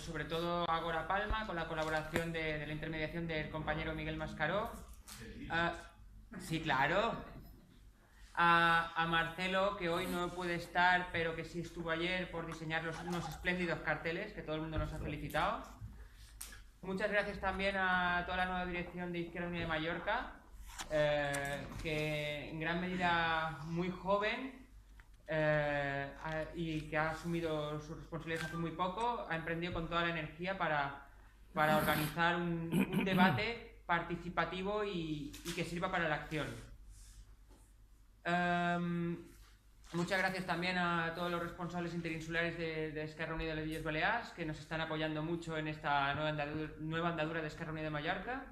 sobre todo a Gora Palma, con la colaboración de la intermediación del compañero Miguel Mascaró. Sí, claro. A Marcelo, que hoy no puede estar, pero que sí estuvo ayer por diseñar unos espléndidos carteles, que todo el mundo nos ha felicitado. Muchas gracias también a toda la nueva dirección de Izquierda Unida de Mallorca, que en gran medida muy joven y que ha asumido sus responsabilidades hace muy poco, ha emprendido con toda la energía para organizar un debate participativo y que sirva para la acción. Muchas gracias también a todos los responsables interinsulares de Esquerra Unida de las Illes Balears, que nos están apoyando mucho en esta nueva andadura de Esquerra Unida de Mallorca.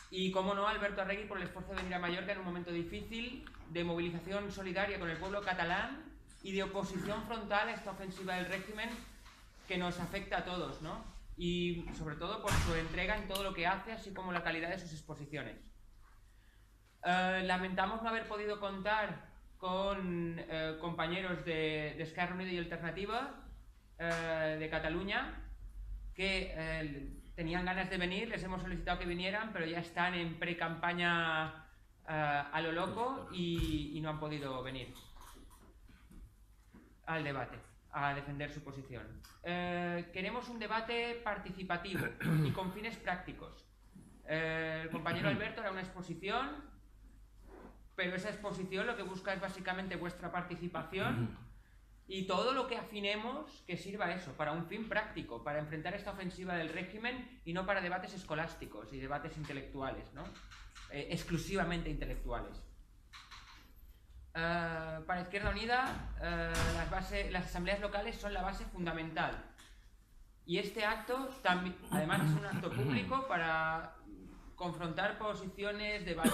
Y, como no, a Alberto Arregui por el esfuerzo de venir a Mallorca en un momento difícil, de movilización solidaria con el pueblo catalán y de oposición frontal a esta ofensiva del régimen que nos afecta a todos, ¿no? Y sobre todo por su entrega en todo lo que hace, así como la calidad de sus exposiciones. Lamentamos no haber podido contar con compañeros de Esquerra Unida y Alternativa de Cataluña que tenían ganas de venir, les hemos solicitado que vinieran, pero ya están en pre-campaña a lo loco y no han podido venir al debate, a defender su posición. Queremos un debate participativo y con fines prácticos. El compañero Alberto hará una exposición, pero esa exposición lo que busca es básicamente vuestra participación y todo lo que afinemos que sirva eso, para un fin práctico, para enfrentar esta ofensiva del régimen y no para debates escolásticos y debates intelectuales, ¿no? Exclusivamente intelectuales. Para Izquierda Unida, las asambleas locales son la base fundamental. Y este acto, también, además, es un acto público para confrontar posiciones, debatir.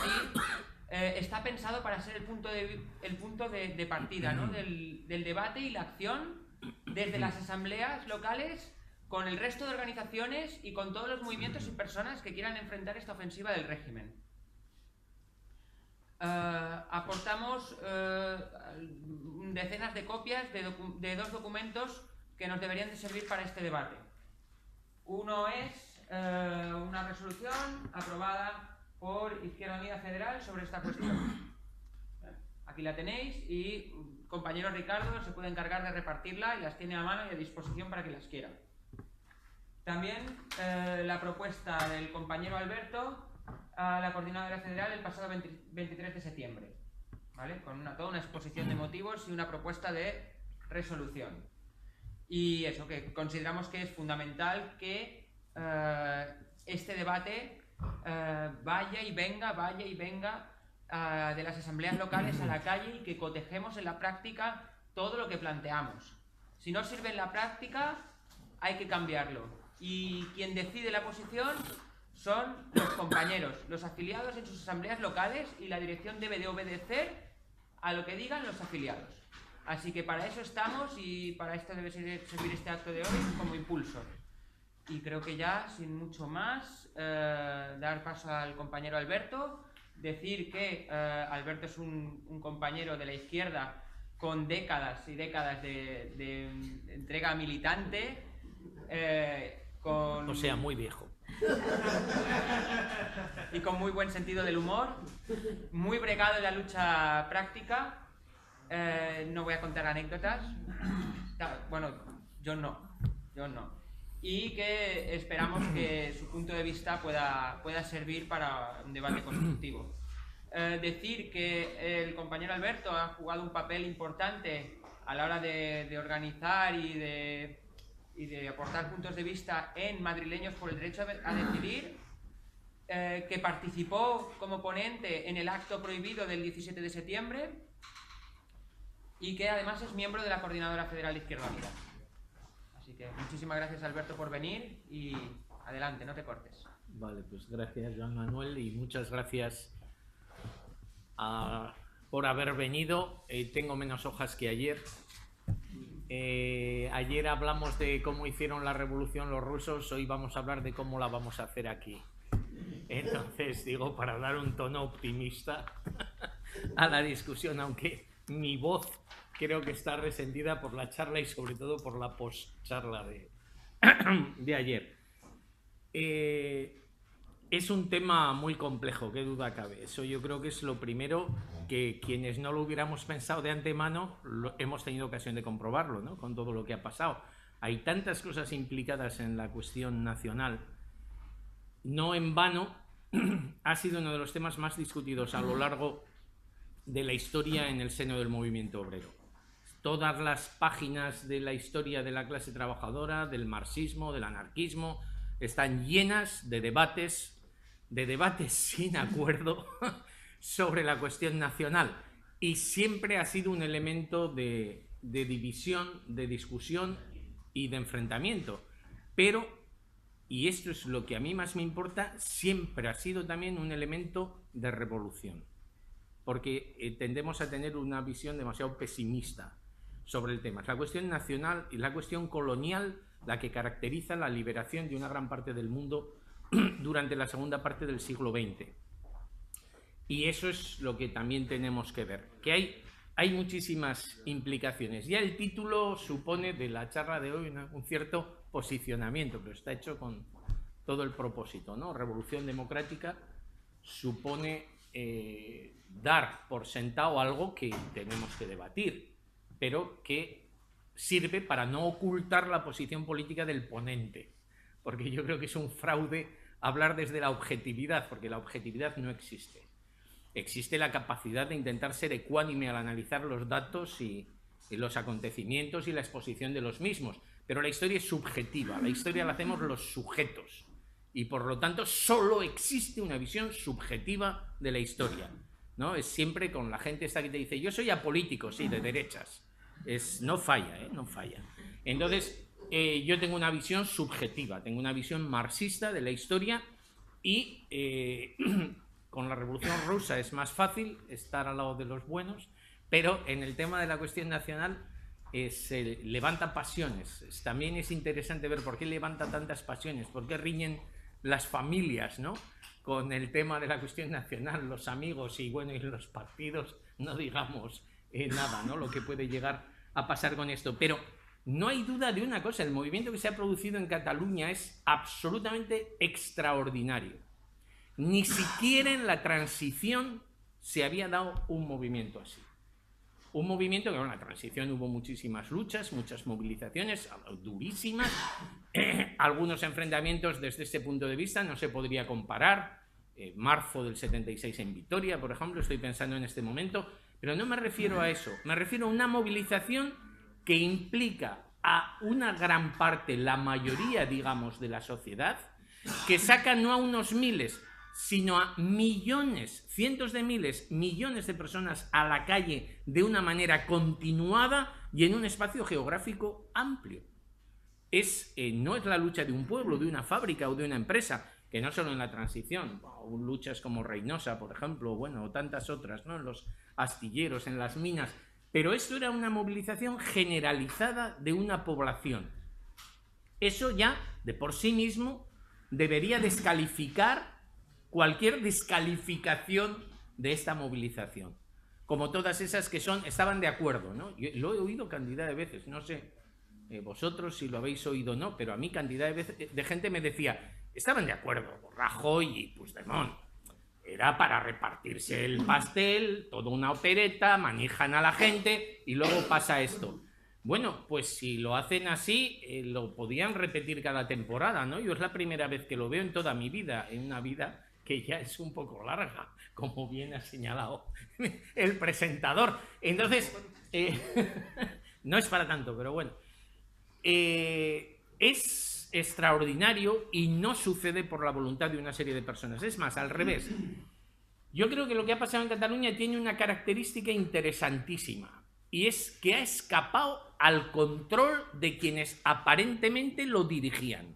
Está pensado para ser el punto de partida, ¿no? del debate y la acción desde las asambleas locales con el resto de organizaciones y con todos los movimientos y personas que quieran enfrentar esta ofensiva del régimen. Aportamos decenas de copias de dos documentos que nos deberían de servir para este debate. Uno es una resolución aprobada por Izquierda Unida Federal sobre esta cuestión. Aquí la tenéis y compañero Ricardo se puede encargar de repartirla y las tiene a mano y a disposición para quien las quiera. También la propuesta del compañero Alberto a la Coordinadora Federal el pasado 23 de septiembre, ¿vale? Con toda una exposición de motivos y una propuesta de resolución. Y eso, que consideramos que es fundamental que este debate vaya y venga de las asambleas locales a la calle y que cotejemos en la práctica todo lo que planteamos. Si no sirve en la práctica, hay que cambiarlo. Y quien decide la posición son los compañeros, los afiliados en sus asambleas locales, y la dirección debe de obedecer a lo que digan los afiliados. Así que para eso estamos y para esto debe servir este acto de hoy como impulso. Y creo que ya, sin mucho más, dar paso al compañero Alberto, decir que Alberto es un compañero de la izquierda con décadas y décadas de entrega militante, o sea, muy viejo. Y con muy buen sentido del humor, muy bregado en la lucha práctica. No voy a contar anécdotas. Bueno, yo no. Y que esperamos que su punto de vista pueda servir para un debate constructivo. Decir que el compañero Alberto ha jugado un papel importante a la hora de organizar y de aportar puntos de vista en Madrileños por el Derecho a Decidir, que participó como ponente en el acto prohibido del 17 de septiembre y que además es miembro de la Coordinadora Federal de Izquierda Unida. Así que muchísimas gracias, Alberto, por venir y adelante, no te cortes. Vale, pues gracias, Joan Manuel, y muchas gracias por haber venido. Tengo menos hojas que ayer. Ayer hablamos de cómo hicieron la revolución los rusos, hoy vamos a hablar de cómo la vamos a hacer aquí. Entonces, digo, para dar un tono optimista a la discusión, aunque mi voz creo que está resentida por la charla y sobre todo por la post-charla de ayer. Es un tema muy complejo, qué duda cabe. Eso yo creo que es lo primero que quienes no lo hubiéramos pensado de antemano hemos tenido ocasión de comprobarlo, ¿no? Con todo lo que ha pasado. Hay tantas cosas implicadas en la cuestión nacional. No en vano ha sido uno de los temas más discutidos a lo largo de la historia en el seno del movimiento obrero. Todas las páginas de la historia de la clase trabajadora, del marxismo, del anarquismo, están llenas de debates sin acuerdo sobre la cuestión nacional, y siempre ha sido un elemento de división, de discusión y de enfrentamiento. Pero, y esto es lo que a mí más me importa, siempre ha sido también un elemento de revolución, porque tendemos a tener una visión demasiado pesimista sobre el tema. Es la cuestión nacional y la cuestión colonial la que caracteriza la liberación de una gran parte del mundo durante la segunda parte del siglo XX. Y eso es lo que también tenemos que ver, que hay muchísimas implicaciones. Ya el título supone de la charla de hoy un cierto posicionamiento, pero está hecho con todo el propósito, ¿no? Revolución democrática supone dar por sentado algo que tenemos que debatir, pero que sirve para no ocultar la posición política del ponente, porque yo creo que es un fraude hablar desde la objetividad, porque la objetividad no existe. Existe la capacidad de intentar ser ecuánime al analizar los datos y los acontecimientos y la exposición de los mismos, pero la historia es subjetiva, la historia la hacemos los sujetos, y por lo tanto solo existe una visión subjetiva de la historia, ¿no? Es siempre con la gente esta que te dice, yo soy apolítico, sí, de derechas. No falla, no falla. Entonces, yo tengo una visión subjetiva, tengo una visión marxista de la historia, y con la Revolución Rusa es más fácil estar al lado de los buenos, pero en el tema de la cuestión nacional levanta pasiones. También es interesante ver por qué levanta tantas pasiones, por qué riñen las familias, ¿no?, con el tema de la cuestión nacional, los amigos y, bueno, y los partidos, no digamos nada, ¿no?, lo que puede llegar a pasar con esto. Pero no hay duda de una cosa, el movimiento que se ha producido en Cataluña es absolutamente extraordinario. Ni siquiera en la transición se había dado un movimiento así. Un movimiento que en la transición hubo muchísimas luchas, muchas movilizaciones durísimas, algunos enfrentamientos desde este punto de vista no se podría comparar. Marzo del 76 en Vitoria, por ejemplo, estoy pensando en este momento, pero no me refiero a eso, me refiero a una movilización que implica a una gran parte, la mayoría, digamos, de la sociedad, que saca no a unos miles, sino a millones, cientos de miles, millones de personas a la calle de una manera continuada y en un espacio geográfico amplio. No es la lucha de un pueblo, de una fábrica o de una empresa, que no solo en la transición, luchas como Reynosa, por ejemplo, bueno, o tantas otras, ¿no?, en los astilleros, en las minas, pero esto era una movilización generalizada de una población. Eso ya, de por sí mismo, debería descalificar cualquier descalificación de esta movilización, como todas esas que estaban de acuerdo, ¿no? Yo lo he oído cantidad de veces, no sé vosotros si lo habéis oído o no, pero a mí cantidad de veces de gente me decía, estaban de acuerdo, Rajoy y Puigdemont, era para repartirse el pastel, toda una opereta, manejan a la gente y luego pasa esto. Bueno, pues si lo hacen así, lo podían repetir cada temporada, ¿no? Yo es la primera vez que lo veo en toda mi vida, en una vida que ya es un poco larga, como bien ha señalado el presentador. Entonces, no es para tanto, pero bueno. Es extraordinario y no sucede por la voluntad de una serie de personas. Es más, al revés. Yo creo que lo que ha pasado en Cataluña tiene una característica interesantísima, y es que ha escapado al control de quienes aparentemente lo dirigían,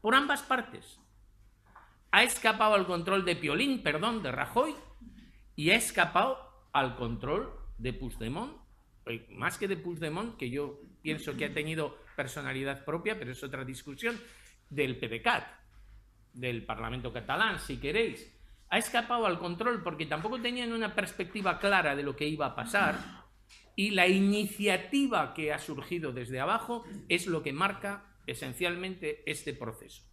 por ambas partes. Ha escapado al control de de Rajoy, y ha escapado al control de Puigdemont, más que de Puigdemont, que yo pienso que ha tenido personalidad propia, pero es otra discusión, del PDeCAT, del Parlamento catalán, si queréis. Ha escapado al control porque tampoco tenían una perspectiva clara de lo que iba a pasar, y la iniciativa que ha surgido desde abajo es lo que marca esencialmente este proceso.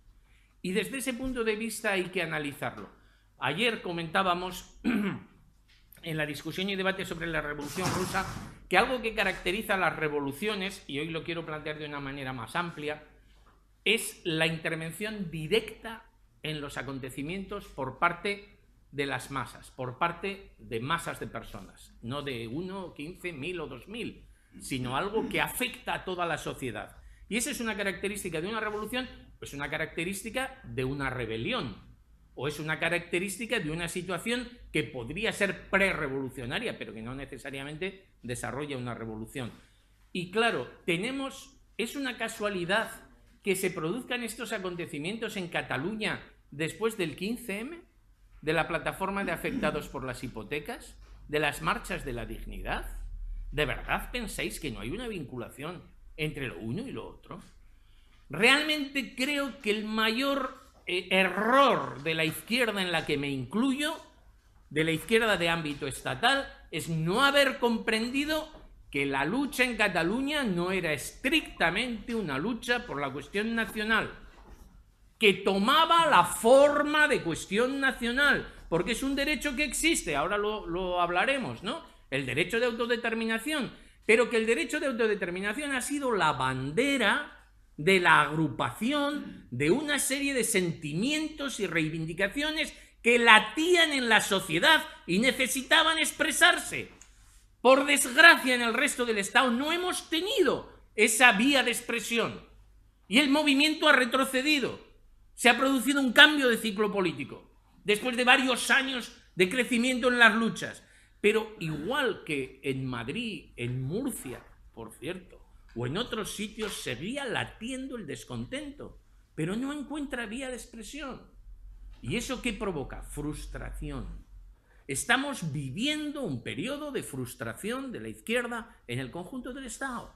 Y desde ese punto de vista hay que analizarlo. Ayer comentábamos en la discusión y debate sobre la Revolución Rusa que algo que caracteriza a las revoluciones, y hoy lo quiero plantear de una manera más amplia, es la intervención directa en los acontecimientos por parte de las masas, por parte de masas de personas, no de 1, 15, 1000 o 2000, sino algo que afecta a toda la sociedad. Y esa es una característica de una revolución, pues una característica de una rebelión, o es una característica de una situación que podría ser prerrevolucionaria, pero que no necesariamente desarrolla una revolución. Y claro, es una casualidad que se produzcan estos acontecimientos en Cataluña después del 15M, de la plataforma de afectados por las hipotecas, de las marchas de la dignidad. ¿De verdad pensáis que no hay una vinculación entre lo uno y lo otro? Realmente creo que el mayor error de la izquierda, en la que me incluyo, de la izquierda de ámbito estatal, es no haber comprendido que la lucha en Cataluña no era estrictamente una lucha por la cuestión nacional, que tomaba la forma de cuestión nacional, porque es un derecho que existe, ahora lo hablaremos, ¿no? El derecho de autodeterminación, pero que el derecho de autodeterminación ha sido la bandera de la agrupación de una serie de sentimientos y reivindicaciones que latían en la sociedad y necesitaban expresarse. Por desgracia, en el resto del Estado no hemos tenido esa vía de expresión y el movimiento ha retrocedido. Se ha producido un cambio de ciclo político después de varios años de crecimiento en las luchas. Pero igual que en Madrid, en Murcia, por cierto, o en otros sitios, seguía latiendo el descontento, pero no encuentra vía de expresión. ¿Y eso qué provoca? Frustración. Estamos viviendo un periodo de frustración de la izquierda en el conjunto del Estado.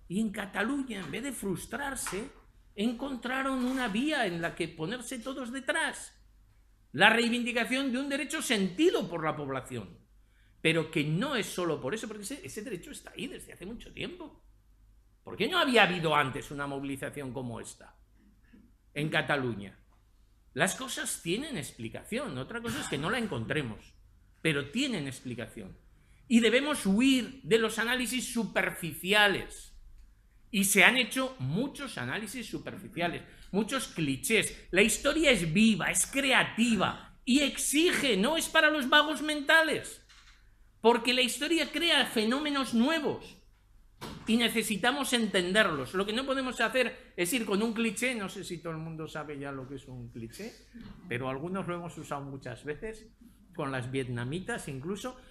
Y en Cataluña, en vez de frustrarse, encontraron una vía en la que ponerse todos detrás. La reivindicación de un derecho sentido por la población. Pero que no es solo por eso, porque ese derecho está ahí desde hace mucho tiempo. ¿Por qué no había habido antes una movilización como esta en Cataluña? Las cosas tienen explicación, otra cosa es que no la encontremos, pero tienen explicación. Y debemos huir de los análisis superficiales. Y se han hecho muchos análisis superficiales, muchos clichés. La historia es viva, es creativa y exige, no es para los vagos mentales, porque la historia crea fenómenos nuevos y necesitamos entenderlos. Lo que no podemos hacer es ir con un cliché, no sé si todo el mundo sabe ya lo que es un cliché, pero algunos lo hemos usado muchas veces, con las vietnamitas incluso,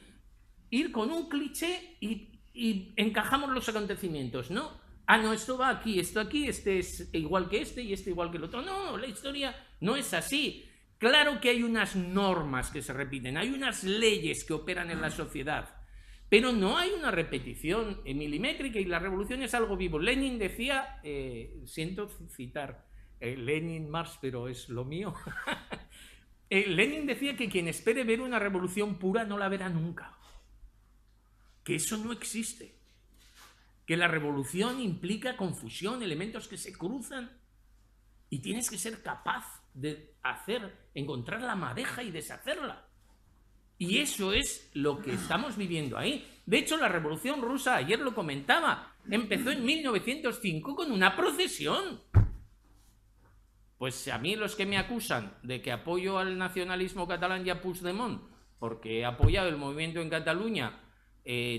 ir con un cliché y encajamos los acontecimientos, ¿no? Ah, no, esto va aquí, este es igual que este y este igual que el otro. No, la historia no es así. Claro que hay unas normas que se repiten, hay unas leyes que operan en la sociedad, pero no hay una repetición milimétrica y la revolución es algo vivo. Lenin decía, siento citar Lenin, Marx, pero es lo mío. Lenin decía que quien espere ver una revolución pura no la verá nunca, que eso no existe. Que la revolución implica confusión, elementos que se cruzan y tienes que ser capaz de encontrar la madeja y deshacerla. Y eso es lo que estamos viviendo ahí. De hecho, la Revolución Rusa, ayer lo comentaba, empezó en 1905 con una procesión. Pues a mí los que me acusan de que apoyo al nacionalismo catalán y a Puigdemont, porque he apoyado el movimiento en Cataluña,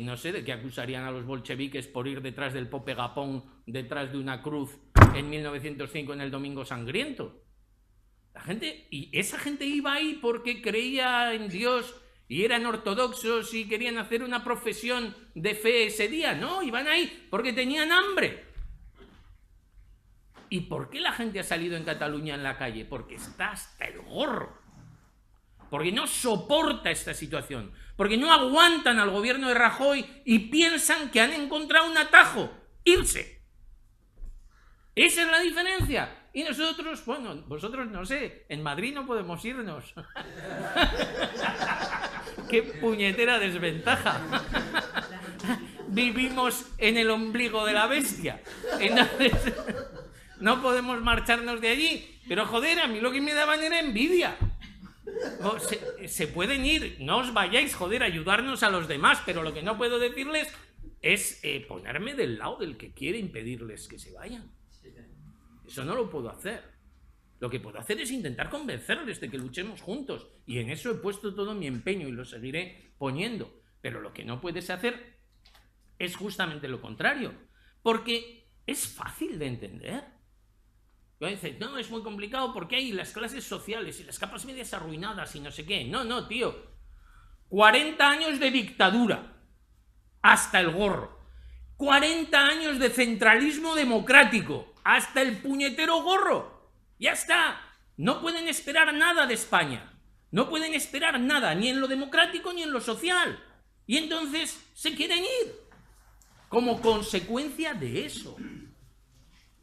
no sé, de qué acusarían a los bolcheviques por ir detrás del Pope Gapón, detrás de una cruz en 1905 en el Domingo Sangriento. Esa gente iba ahí porque creía en Dios y eran ortodoxos y querían hacer una profesión de fe ese día. No, iban ahí porque tenían hambre. ¿Y por qué la gente ha salido en Cataluña en la calle? Porque está hasta el gorro. Porque no soporta esta situación, porque no aguantan al gobierno de Rajoy y piensan que han encontrado un atajo, irse. Esa es la diferencia. Y nosotros, bueno, vosotros no sé, en Madrid no podemos irnos. ¡Qué puñetera desventaja! vivimos en el ombligo de la bestia. Entonces, no podemos marcharnos de allí. Pero joder, a mí lo que me daban era envidia. Se pueden ir, no os vayáis, joder, ayudarnos a los demás, pero lo que no puedo decirles es ponerme del lado del que quiere impedirles que se vayan. Eso no lo puedo hacer. Lo que puedo hacer es intentar convencerles de que luchemos juntos, y en eso he puesto todo mi empeño y lo seguiré poniendo. Pero lo que no puedes hacer es justamente lo contrario, porque es fácil de entender. Dices, no, es muy complicado porque hay las clases sociales y las capas medias arruinadas y no sé qué. No, tío. 40 años de dictadura hasta el gorro. 40 años de centralismo democrático hasta el puñetero gorro. Ya está. No pueden esperar nada de España. No pueden esperar nada, ni en lo democrático ni en lo social. Y entonces se quieren ir como consecuencia de eso.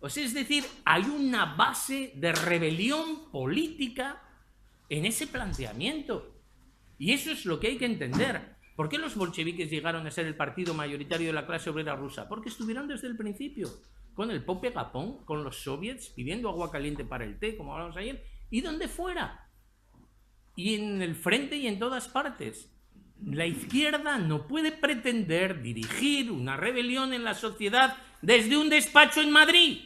O sea, es decir, hay una base de rebelión política en ese planteamiento. Y eso es lo que hay que entender. ¿Por qué los bolcheviques llegaron a ser el partido mayoritario de la clase obrera rusa? Porque estuvieron desde el principio con el Pope Gapón, con los soviets, pidiendo agua caliente para el té, como hablamos ayer, y donde fuera. Y en el frente y en todas partes. La izquierda no puede pretender dirigir una rebelión en la sociedad desde un despacho en Madrid.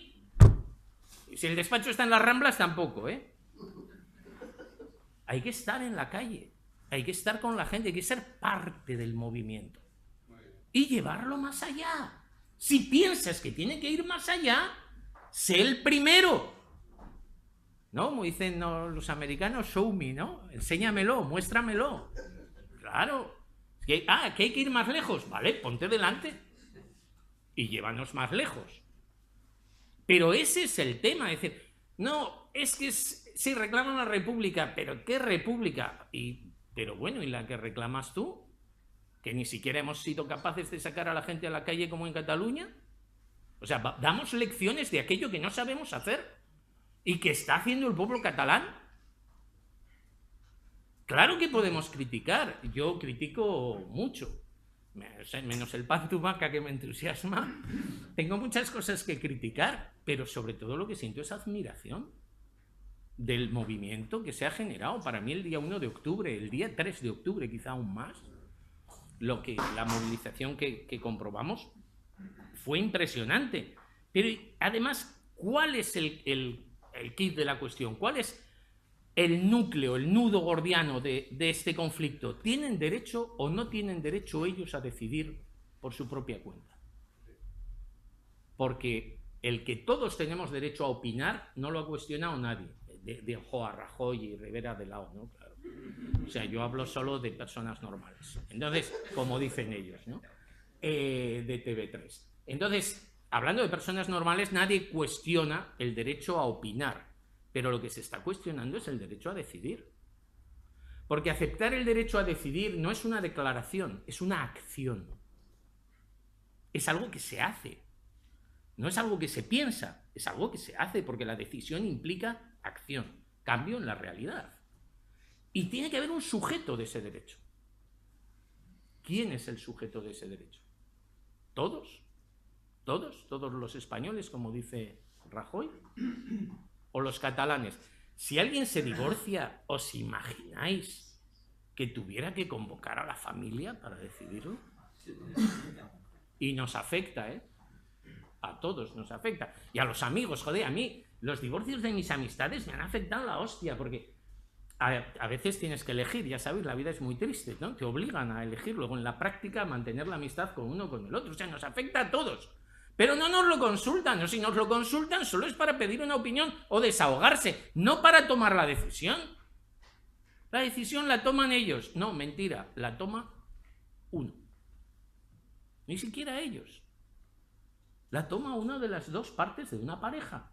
Y si el despacho está en las Ramblas, tampoco, ¿eh? Hay que estar en la calle, hay que estar con la gente, hay que ser parte del movimiento y llevarlo más allá. Si piensas que tiene que ir más allá, sé el primero. ¿No? Como dicen los americanos, show me, ¿no? Enséñamelo, muéstramelo. Claro. Que hay que ir más lejos. Vale, ponte delante y llévanos más lejos. Pero ese es el tema. Es decir, no, es que sí reclaman la república, pero ¿qué república? Pero bueno, ¿y la que reclamas tú? ¿Que ni siquiera hemos sido capaces de sacar a la gente a la calle como en Cataluña? O sea, damos lecciones de aquello que no sabemos hacer y que está haciendo el pueblo catalán. Claro que podemos criticar, yo critico mucho, menos el pan tumaca que me entusiasma. Tengo muchas cosas que criticar, pero sobre todo lo que siento es admiración del movimiento que se ha generado. Para mí el día 1 de octubre, el día 3 de octubre quizá aún más, la movilización que comprobamos fue impresionante. Pero además, ¿cuál es el kit de la cuestión? ¿Cuál es el núcleo, el nudo gordiano de este conflicto? ¿Tienen derecho o no tienen derecho ellos a decidir por su propia cuenta? Porque el que todos tenemos derecho a opinar no lo ha cuestionado nadie. Dejó a Rajoy y Rivera de lado, ¿no? Claro. O sea, yo hablo solo de personas normales. Entonces, como dicen ellos, ¿no? De TV3. Entonces, hablando de personas normales, nadie cuestiona el derecho a opinar. Pero lo que se está cuestionando es el derecho a decidir. Porque aceptar el derecho a decidir no es una declaración, es una acción. Es algo que se hace. No es algo que se piensa, es algo que se hace, porque la decisión implica acción, cambio en la realidad. Y tiene que haber un sujeto de ese derecho. ¿Quién es el sujeto de ese derecho? ¿Todos? ¿Todos? ¿Todos los españoles, como dice Rajoy? ¿O los catalanes? Si alguien se divorcia, ¿os imagináis que tuviera que convocar a la familia para decidirlo? Y nos afecta, ¿eh? A todos nos afecta. Y a los amigos, joder, a mí los divorcios de mis amistades me han afectado la hostia, porque a veces tienes que elegir, ya sabéis, la vida es muy triste, ¿no? Te obligan a elegir, luego en la práctica a mantener la amistad con uno o con el otro. O sea, nos afecta a todos. Pero no nos lo consultan, o si nos lo consultan solo es para pedir una opinión o desahogarse, no para tomar la decisión. La decisión la toman ellos. No, mentira, la toma uno. Ni siquiera ellos. La toma una de las dos partes de una pareja.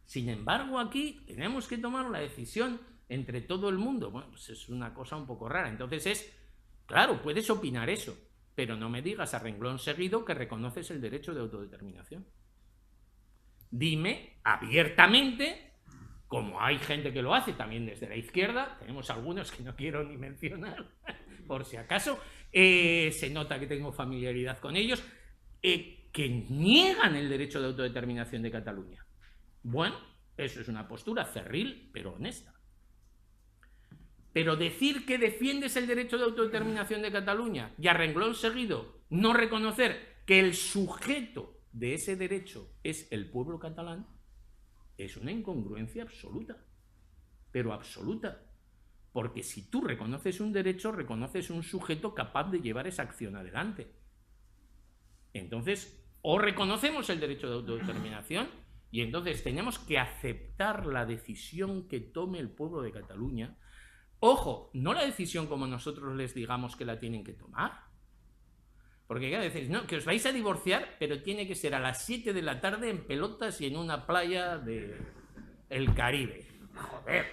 Sin embargo, aquí tenemos que tomar la decisión entre todo el mundo. Bueno, pues es una cosa un poco rara. Entonces claro, puedes opinar eso, pero no me digas a renglón seguido que reconoces el derecho de autodeterminación. Dime abiertamente, como hay gente que lo hace también desde la izquierda, tenemos algunos que no quiero ni mencionar, por si acaso, se nota que tengo familiaridad con ellos, que niegan el derecho de autodeterminación de Cataluña. Bueno, eso es una postura cerril, pero honesta. Pero decir que defiendes el derecho de autodeterminación de Cataluña y a renglón seguido no reconocer que el sujeto de ese derecho es el pueblo catalán es una incongruencia absoluta, pero absoluta. Porque si tú reconoces un derecho, reconoces un sujeto capaz de llevar esa acción adelante. Entonces, o reconocemos el derecho de autodeterminación y entonces tenemos que aceptar la decisión que tome el pueblo de Cataluña. Ojo, no la decisión como nosotros les digamos que la tienen que tomar. Porque ya decís, no, que os vais a divorciar, pero tiene que ser a las 7 de la tarde en pelotas y en una playa del Caribe. Joder,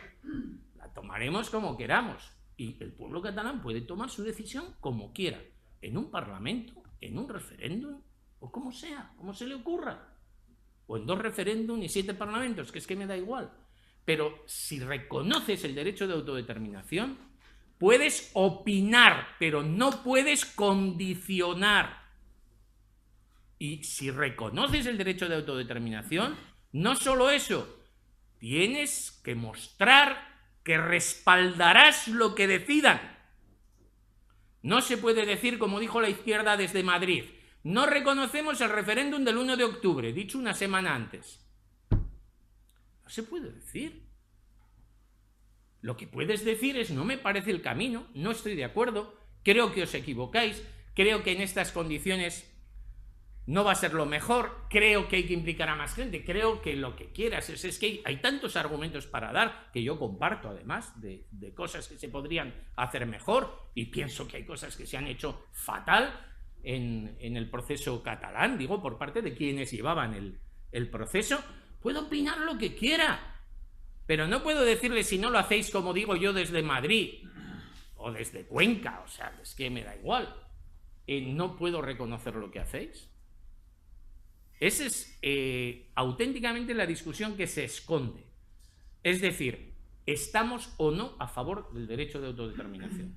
la tomaremos como queramos. Y el pueblo catalán puede tomar su decisión como quiera, en un parlamento, en un referéndum, o como sea, como se le ocurra. O en 2 referéndums y 7 parlamentos, que es que me da igual. Pero si reconoces el derecho de autodeterminación, puedes opinar, pero no puedes condicionar. Y si reconoces el derecho de autodeterminación, no solo eso, tienes que mostrar que respaldarás lo que decidan. No se puede decir, como dijo la izquierda desde Madrid, no reconocemos el referéndum del 1 de octubre, dicho una semana antes. No se puede decir. Lo que puedes decir es, no me parece el camino, no estoy de acuerdo, creo que os equivocáis, creo que en estas condiciones no va a ser lo mejor, creo que hay que implicar a más gente, creo que lo que quieras, es que hay tantos argumentos para dar, que yo comparto además, de cosas que se podrían hacer mejor, y pienso que hay cosas que se han hecho fatal en el proceso catalán, digo, por parte de quienes llevaban el proceso. Puedo opinar lo que quiera, pero no puedo decirle, si no lo hacéis como digo yo desde Madrid o desde Cuenca, o sea, es que me da igual, no puedo reconocer lo que hacéis. Esa es auténticamente la discusión que se esconde. Es decir, ¿estamos o no a favor del derecho de autodeterminación?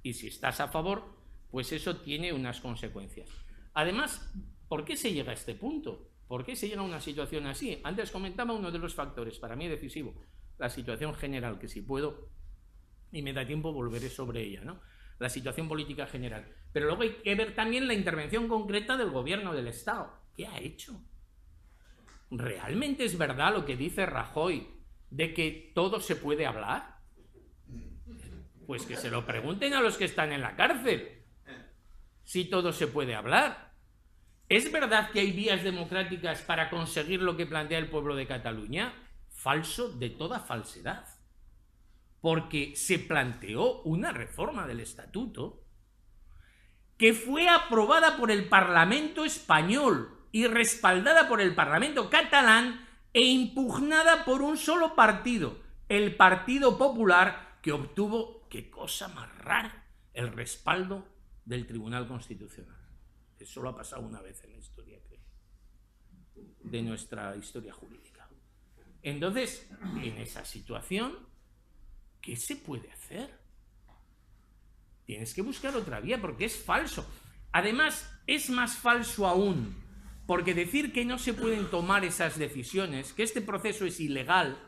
Y si estás a favor, pues eso tiene unas consecuencias. Además, ¿por qué se llega a este punto? ¿Por qué se llega a una situación así? Antes comentaba uno de los factores, para mí decisivo, la situación general, que si puedo y me da tiempo volveré sobre ella, ¿no? La situación política general. Pero luego hay que ver también la intervención concreta del gobierno del Estado. ¿Qué ha hecho? ¿Realmente es verdad lo que dice Rajoy de que todo se puede hablar? Pues que se lo pregunten a los que están en la cárcel. Si todo se puede hablar. ¿Es verdad que hay vías democráticas para conseguir lo que plantea el pueblo de Cataluña? Falso de toda falsedad. Porque se planteó una reforma del estatuto que fue aprobada por el Parlamento español y respaldada por el Parlamento catalán e impugnada por un solo partido, el Partido Popular, que obtuvo, qué cosa más rara, el respaldo del Tribunal Constitucional. Eso solo ha pasado una vez en la historia, creo, de nuestra historia jurídica. Entonces, en esa situación, ¿qué se puede hacer? Tienes que buscar otra vía porque es falso. Además, es más falso aún, porque decir que no se pueden tomar esas decisiones, que este proceso es ilegal,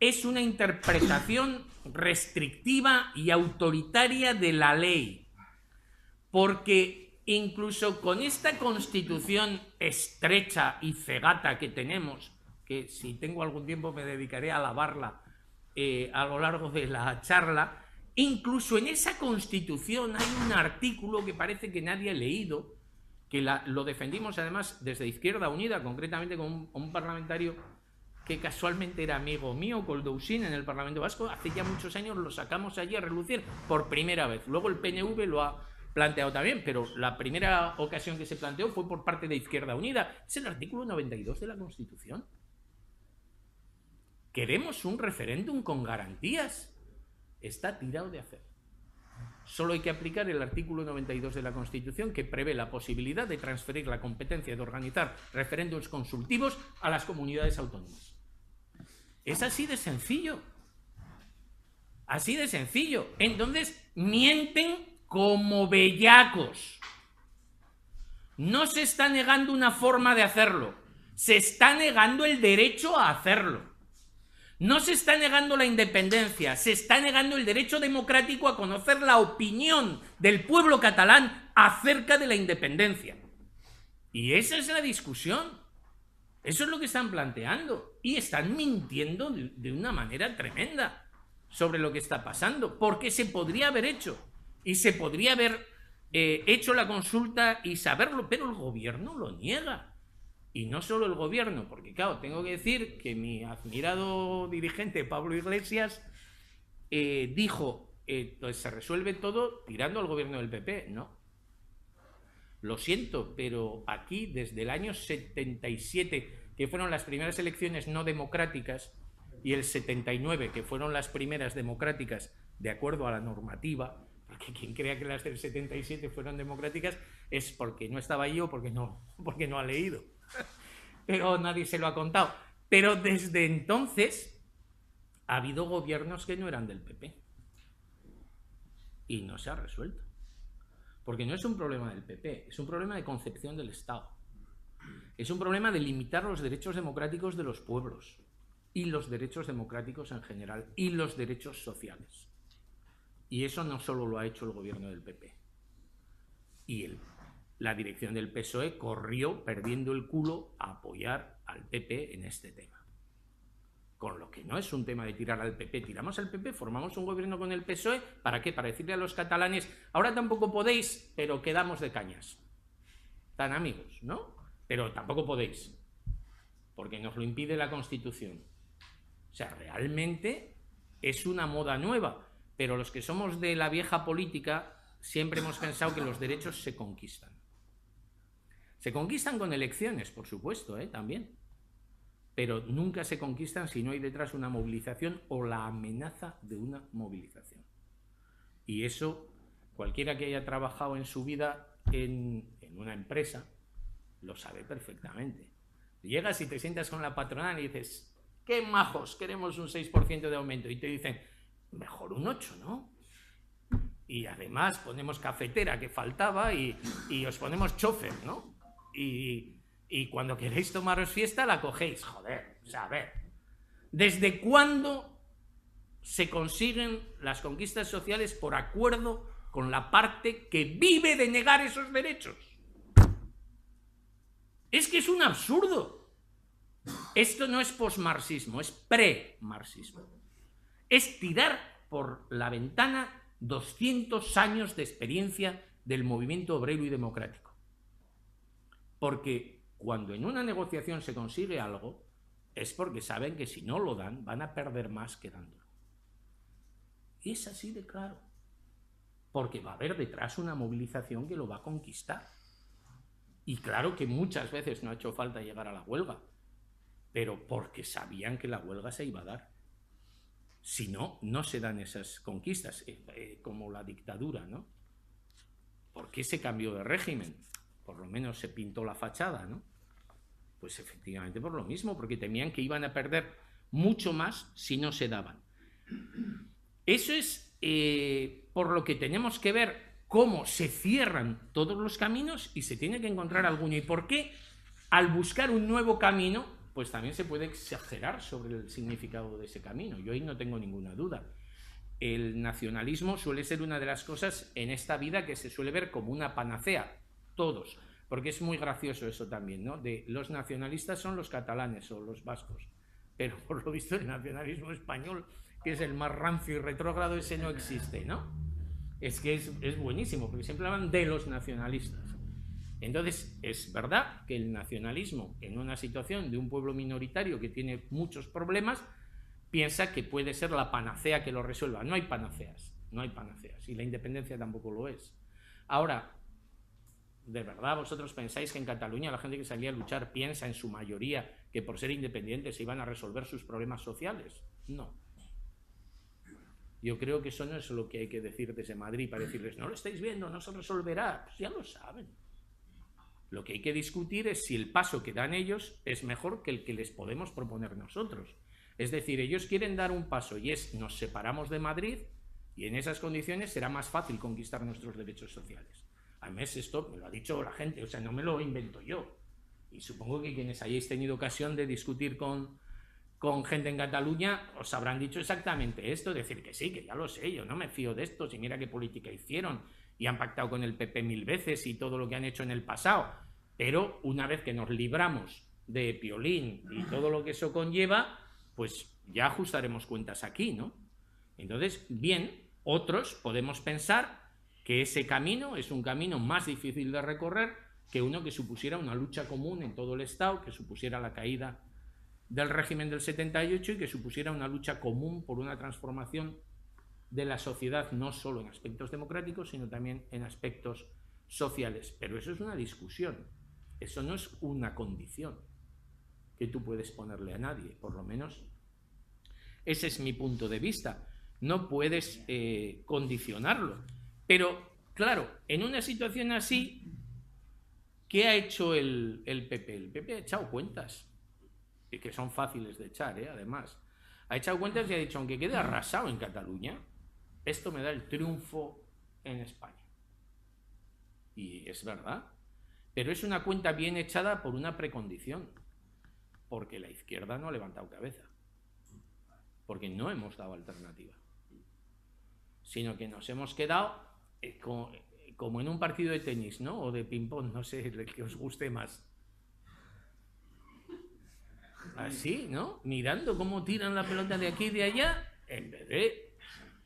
es una interpretación restrictiva y autoritaria de la ley. Porque incluso con esta Constitución estrecha y cegata que tenemos, que si tengo algún tiempo me dedicaré a alabarla a lo largo de la charla, incluso en esa Constitución hay un artículo que parece que nadie ha leído, que lo defendimos además desde Izquierda Unida, concretamente con un parlamentario que casualmente era amigo mío, Koldousin, en el Parlamento Vasco. Hace ya muchos años lo sacamos allí a relucir por primera vez. Luego el PNV lo ha planteado también, pero la primera ocasión que se planteó fue por parte de Izquierda Unida. Es el artículo 92 de la Constitución. ¿Queremos un referéndum con garantías? Está tirado de hacer. Solo hay que aplicar el artículo 92 de la Constitución, que prevé la posibilidad de transferir la competencia de organizar referéndums consultivos a las comunidades autónomas. Es así de sencillo. Así de sencillo. Entonces, mienten como bellacos. No se está negando una forma de hacerlo, se está negando el derecho a hacerlo. No se está negando la independencia, se está negando el derecho democrático a conocer la opinión del pueblo catalán acerca de la independencia. Y esa es la discusión. Eso es lo que están planteando. Y están mintiendo de una manera tremenda sobre lo que está pasando. Porque se podría haber hecho. Y se podría haber hecho la consulta y saberlo. Pero el gobierno lo niega. Y no solo el gobierno. Porque claro, tengo que decir que mi admirado dirigente Pablo Iglesias dijo, pues se resuelve todo tirando al gobierno del PP. No. Lo siento, pero aquí desde el año 77, que fueron las primeras elecciones no democráticas, y el 79, que fueron las primeras democráticas de acuerdo a la normativa, porque quien crea que las del 77 fueron democráticas es porque no estaba yo, porque no ha leído. Pero nadie se lo ha contado. Pero desde entonces ha habido gobiernos que no eran del PP. Y no se ha resuelto. Porque no es un problema del PP, es un problema de concepción del Estado. Es un problema de limitar los derechos democráticos de los pueblos y los derechos democráticos en general y los derechos sociales. Y eso no solo lo ha hecho el gobierno del PP. Y la dirección del PSOE corrió perdiendo el culo a apoyar al PP en este tema. Con lo que no es un tema de tirar al PP. Tiramos al PP, formamos un gobierno con el PSOE. ¿Para qué? Para decirle a los catalanes, ahora tampoco podéis, pero quedamos de cañas. Tan amigos, ¿no? Pero tampoco podéis, porque nos lo impide la Constitución. O sea, realmente es una moda nueva. Pero los que somos de la vieja política siempre hemos pensado que los derechos se conquistan. Se conquistan con elecciones, por supuesto, también. Pero nunca se conquistan si no hay detrás una movilización o la amenaza de una movilización. Y eso, cualquiera que haya trabajado en su vida en una empresa, lo sabe perfectamente. Llegas y te sientas con la patronal y dices, qué majos, queremos un 6% de aumento. Y te dicen, mejor un 8%, ¿no? Y además ponemos cafetera que faltaba y os ponemos chofer, ¿no? Y cuando queréis tomaros fiesta, la cogéis. Joder, o sea, a ver. ¿Desde cuándo se consiguen las conquistas sociales por acuerdo con la parte que vive de negar esos derechos? Es que es un absurdo. Esto no es posmarxismo, es pre-marxismo. Es tirar por la ventana 200 años de experiencia del movimiento obrero y democrático. Porque cuando en una negociación se consigue algo, es porque saben que si no lo dan, van a perder más que dándolo. Y es así de claro. Porque va a haber detrás una movilización que lo va a conquistar. Y claro que muchas veces no ha hecho falta llegar a la huelga, pero porque sabían que la huelga se iba a dar. Si no, no se dan esas conquistas, como la dictadura, ¿no? ¿Por qué se cambió de régimen? Por lo menos se pintó la fachada, ¿no? Pues efectivamente por lo mismo, porque temían que iban a perder mucho más si no se daban. Eso es por lo que tenemos que ver cómo se cierran todos los caminos y se tiene que encontrar alguno. ¿Y por qué? Al buscar un nuevo camino, pues también se puede exagerar sobre el significado de ese camino. Yo ahí no tengo ninguna duda. El nacionalismo suele ser una de las cosas en esta vida que se suele ver como una panacea. Todos, porque es muy gracioso eso también, ¿no? De los nacionalistas son los catalanes o los vascos, pero por lo visto el nacionalismo español, que es el más rancio y retrógrado, ese no existe, ¿no? Es que es buenísimo, porque siempre hablan de los nacionalistas. Entonces, es verdad que el nacionalismo, en una situación de un pueblo minoritario que tiene muchos problemas, piensa que puede ser la panacea que lo resuelva. No hay panaceas, no hay panaceas, y la independencia tampoco lo es. Ahora, ¿de verdad vosotros pensáis que en Cataluña la gente que salía a luchar piensa en su mayoría que por ser independientes se iban a resolver sus problemas sociales? No. Yo creo que eso no es lo que hay que decir desde Madrid para decirles, no lo estáis viendo, no se resolverá. Pues ya lo saben. Lo que hay que discutir es si el paso que dan ellos es mejor que el que les podemos proponer nosotros. Es decir, ellos quieren dar un paso y es nos separamos de Madrid, Y en esas condiciones será más fácil conquistar nuestros derechos sociales. Además, esto me lo ha dicho la gente, o sea, no me lo invento yo. Y supongo que quienes hayáis tenido ocasión de discutir con gente en Cataluña os habrán dicho exactamente esto, decir que sí, que ya lo sé, yo no me fío de estos y mira qué política hicieron y han pactado con el PP 1000 veces y todo lo que han hecho en el pasado. Pero una vez que nos libramos de Piolín y todo lo que eso conlleva, pues ya ajustaremos cuentas aquí, ¿no? Entonces, bien, otros podemos pensar que ese camino es un camino más difícil de recorrer que uno que supusiera una lucha común en todo el Estado, que supusiera la caída del régimen del 78 y que supusiera una lucha común por una transformación de la sociedad, no solo en aspectos democráticos, sino también en aspectos sociales. Pero eso es una discusión, eso no es una condición que tú puedes ponerle a nadie, por lo menos ese es mi punto de vista. No puedes condicionarlo. Pero, claro, en una situación así, ¿qué ha hecho el PP? El PP ha echado cuentas, y que son fáciles de echar, además. Ha echado cuentas y ha dicho, aunque quede arrasado en Cataluña, esto me da el triunfo en España. Y es verdad. Pero es una cuenta bien echada por una precondición. Porque la izquierda no ha levantado cabeza. Porque no hemos dado alternativa. Sino que nos hemos quedado como en un partido de tenis, ¿no? O de ping-pong, no sé, el que os guste más. Así, ¿no? Mirando cómo tiran la pelota de aquí y de allá, en vez de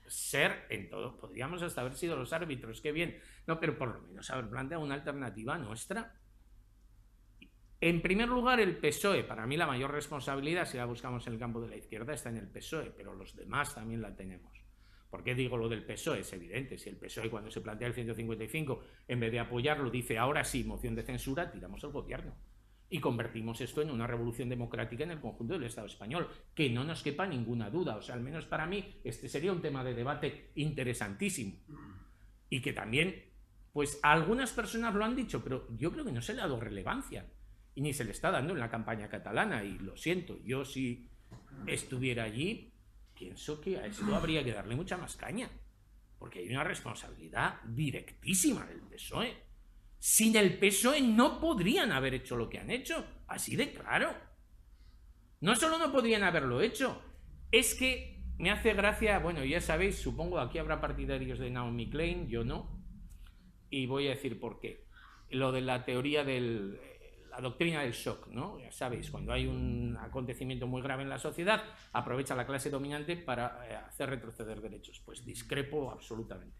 ser en todos. Podríamos hasta haber sido los árbitros, qué bien. No, pero por lo menos haber planteado una alternativa nuestra. En primer lugar, el PSOE. Para mí la mayor responsabilidad, si la buscamos en el campo de la izquierda, está en el PSOE, pero los demás también la tenemos. ¿Por qué digo lo del PSOE? Es evidente, si el PSOE cuando se plantea el 155, en vez de apoyarlo, dice ahora sí, moción de censura, tiramos al gobierno. Y convertimos esto en una revolución democrática en el conjunto del Estado español, que no nos quepa ninguna duda. O sea, al menos para mí, este sería un tema de debate interesantísimo. Y que también, pues algunas personas lo han dicho, pero yo creo que no se le ha dado relevancia. Y ni se le está dando en la campaña catalana. Y lo siento, yo si estuviera allí, pienso que a esto habría que darle mucha más caña. Porque hay una responsabilidad directísima del PSOE. Sin el PSOE no podrían haber hecho lo que han hecho, así de claro. No solo no podrían haberlo hecho, es que me hace gracia, bueno, ya sabéis, supongo aquí habrá partidarios de Naomi Klein, yo no, y voy a decir por qué. Lo de la teoría de la doctrina del shock, ¿no? Ya sabéis, cuando hay un acontecimiento muy grave en la sociedad, aprovecha la clase dominante para hacer retroceder derechos. Pues discrepo absolutamente.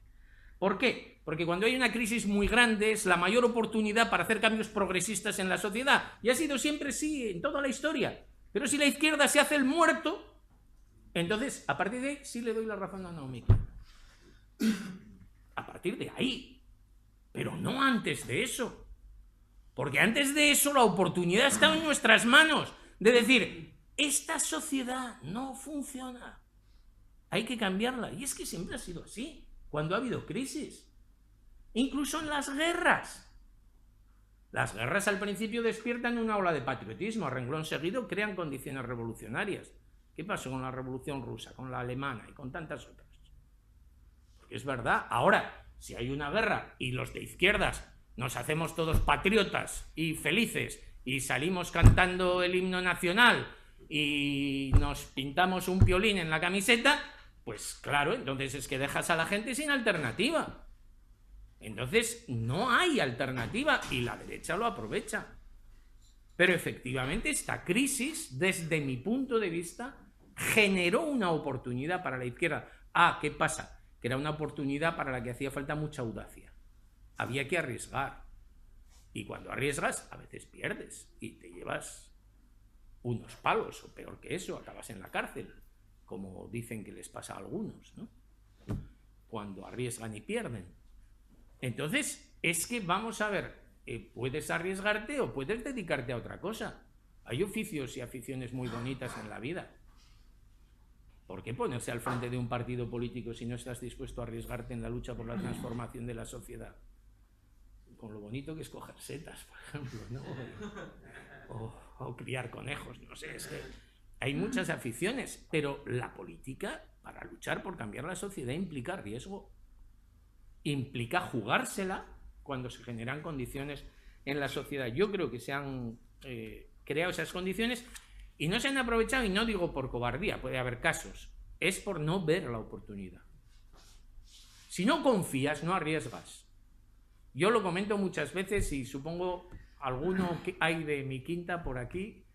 ¿Por qué? Porque cuando hay una crisis muy grande es la mayor oportunidad para hacer cambios progresistas en la sociedad. Y ha sido siempre así en toda la historia. Pero si la izquierda se hace el muerto, entonces a partir de ahí sí le doy la razón a Naomi. A partir de ahí. Pero no antes de eso. Porque antes de eso la oportunidad está en nuestras manos. De decir, esta sociedad no funciona. Hay que cambiarla. Y es que siempre ha sido así. Cuando ha habido crisis, incluso en las guerras. Las guerras al principio despiertan una ola de patriotismo, a renglón seguido crean condiciones revolucionarias. ¿Qué pasó con la Revolución Rusa, con la alemana y con tantas otras? Porque es verdad, ahora, si hay una guerra y los de izquierdas nos hacemos todos patriotas y felices y salimos cantando el himno nacional y nos pintamos un piolín en la camiseta, pues claro, entonces es que dejas a la gente sin alternativa. Entonces no hay alternativa y la derecha lo aprovecha. Pero efectivamente esta crisis, desde mi punto de vista, generó una oportunidad para la izquierda. ¿Qué pasa? Que era una oportunidad para la que hacía falta mucha audacia. Había que arriesgar. Y cuando arriesgas, a veces pierdes y te llevas unos palos, o peor que eso, acabas en la cárcel. Como dicen que les pasa a algunos, ¿no? Cuando arriesgan y pierden. Entonces, es que vamos a ver, puedes arriesgarte o puedes dedicarte a otra cosa. Hay oficios y aficiones muy bonitas en la vida. ¿Por qué ponerse al frente de un partido político si no estás dispuesto a arriesgarte en la lucha por la transformación de la sociedad? Con lo bonito que es coger setas, por ejemplo, ¿no? O criar conejos, no sé, es que hay muchas aficiones, pero la política, para luchar por cambiar la sociedad, implica riesgo, implica jugársela cuando se generan condiciones en la sociedad. Yo creo que se han creado esas condiciones y no se han aprovechado, y no digo por cobardía, puede haber casos, es por no ver la oportunidad. Si no confías, no arriesgas. Yo lo comento muchas veces y supongo alguno que hay de mi quinta por aquí,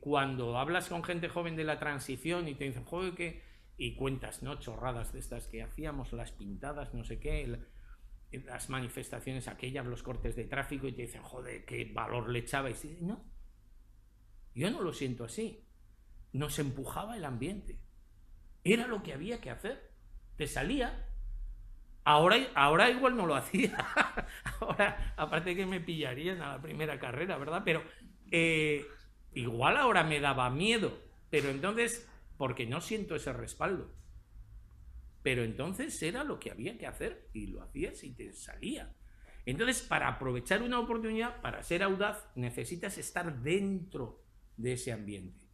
cuando hablas con gente joven de la transición y te dicen, joder, que... y cuentas, ¿no?, chorradas de estas que hacíamos, las pintadas, no sé qué, las manifestaciones aquellas, los cortes de tráfico, y te dicen, joder, qué valor le echabais. Y no, yo no lo siento así. Nos empujaba el ambiente. Era lo que había que hacer. Te salía. Ahora igual no lo hacía. Ahora, aparte que me pillarían a la primera carrera, ¿verdad? Pero igual ahora me daba miedo. Pero entonces, porque no siento ese respaldo. Pero entonces era lo que había que hacer y lo hacías y te salía. Entonces, para aprovechar una oportunidad, para ser audaz, necesitas estar dentro de ese ambiente.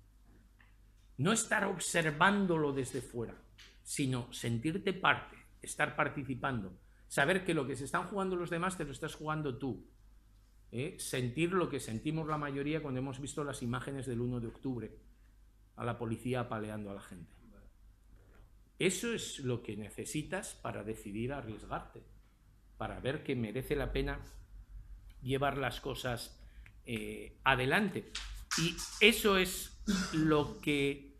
No estar observándolo desde fuera, sino sentirte parte, estar participando, saber que lo que se están jugando los demás te lo estás jugando tú. Sentir lo que sentimos la mayoría cuando hemos visto las imágenes del 1 de octubre, a la policía apaleando a la gente. Eso es lo que necesitas para decidir arriesgarte, para ver que merece la pena llevar las cosas adelante. Y eso es lo que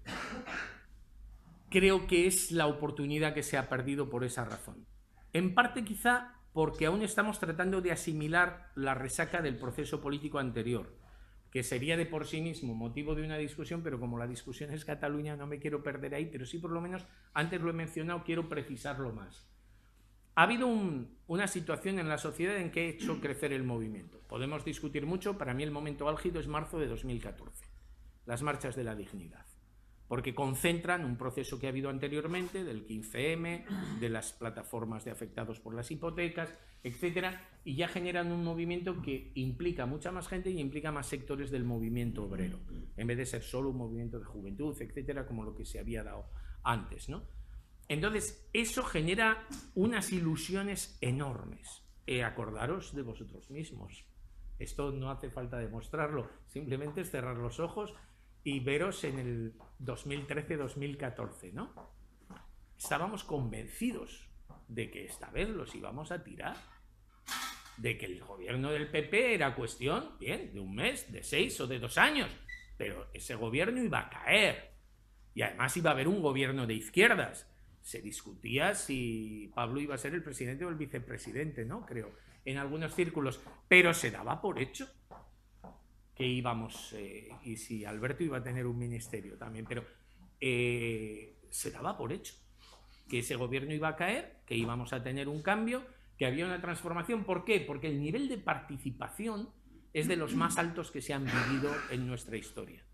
creo que es la oportunidad que se ha perdido por esa razón. En parte quizá porque aún estamos tratando de asimilar la resaca del proceso político anterior, que sería de por sí mismo motivo de una discusión, pero como la discusión es Cataluña no me quiero perder ahí, pero sí por lo menos, antes lo he mencionado, quiero precisarlo más. Ha habido una situación en la sociedad en que ha hecho crecer el movimiento. Podemos discutir mucho, para mí el momento álgido es marzo de 2014, las marchas de la dignidad, porque concentran un proceso que ha habido anteriormente, del 15M, de las plataformas de afectados por las hipotecas, etcétera, y ya generan un movimiento que implica mucha más gente y implica más sectores del movimiento obrero, en vez de ser solo un movimiento de juventud, etcétera, como lo que se había dado antes, ¿no? Entonces, eso genera unas ilusiones enormes. Acordaros de vosotros mismos. Esto no hace falta demostrarlo, simplemente es cerrar los ojos y veros en el 2013-2014, ¿no? Estábamos convencidos de que esta vez los íbamos a tirar, de que el gobierno del PP era cuestión, bien, de un mes, de 6 o de 2 años, pero ese gobierno iba a caer y además iba a haber un gobierno de izquierdas. Se discutía si Pablo iba a ser el presidente o el vicepresidente, ¿no? Creo, en algunos círculos, pero se daba por hecho que íbamos, y si Alberto iba a tener un ministerio también, pero se daba por hecho que ese gobierno iba a caer, que íbamos a tener un cambio, que había una transformación. ¿Por qué? Porque el nivel de participación es de los más altos que se han vivido en nuestra historia.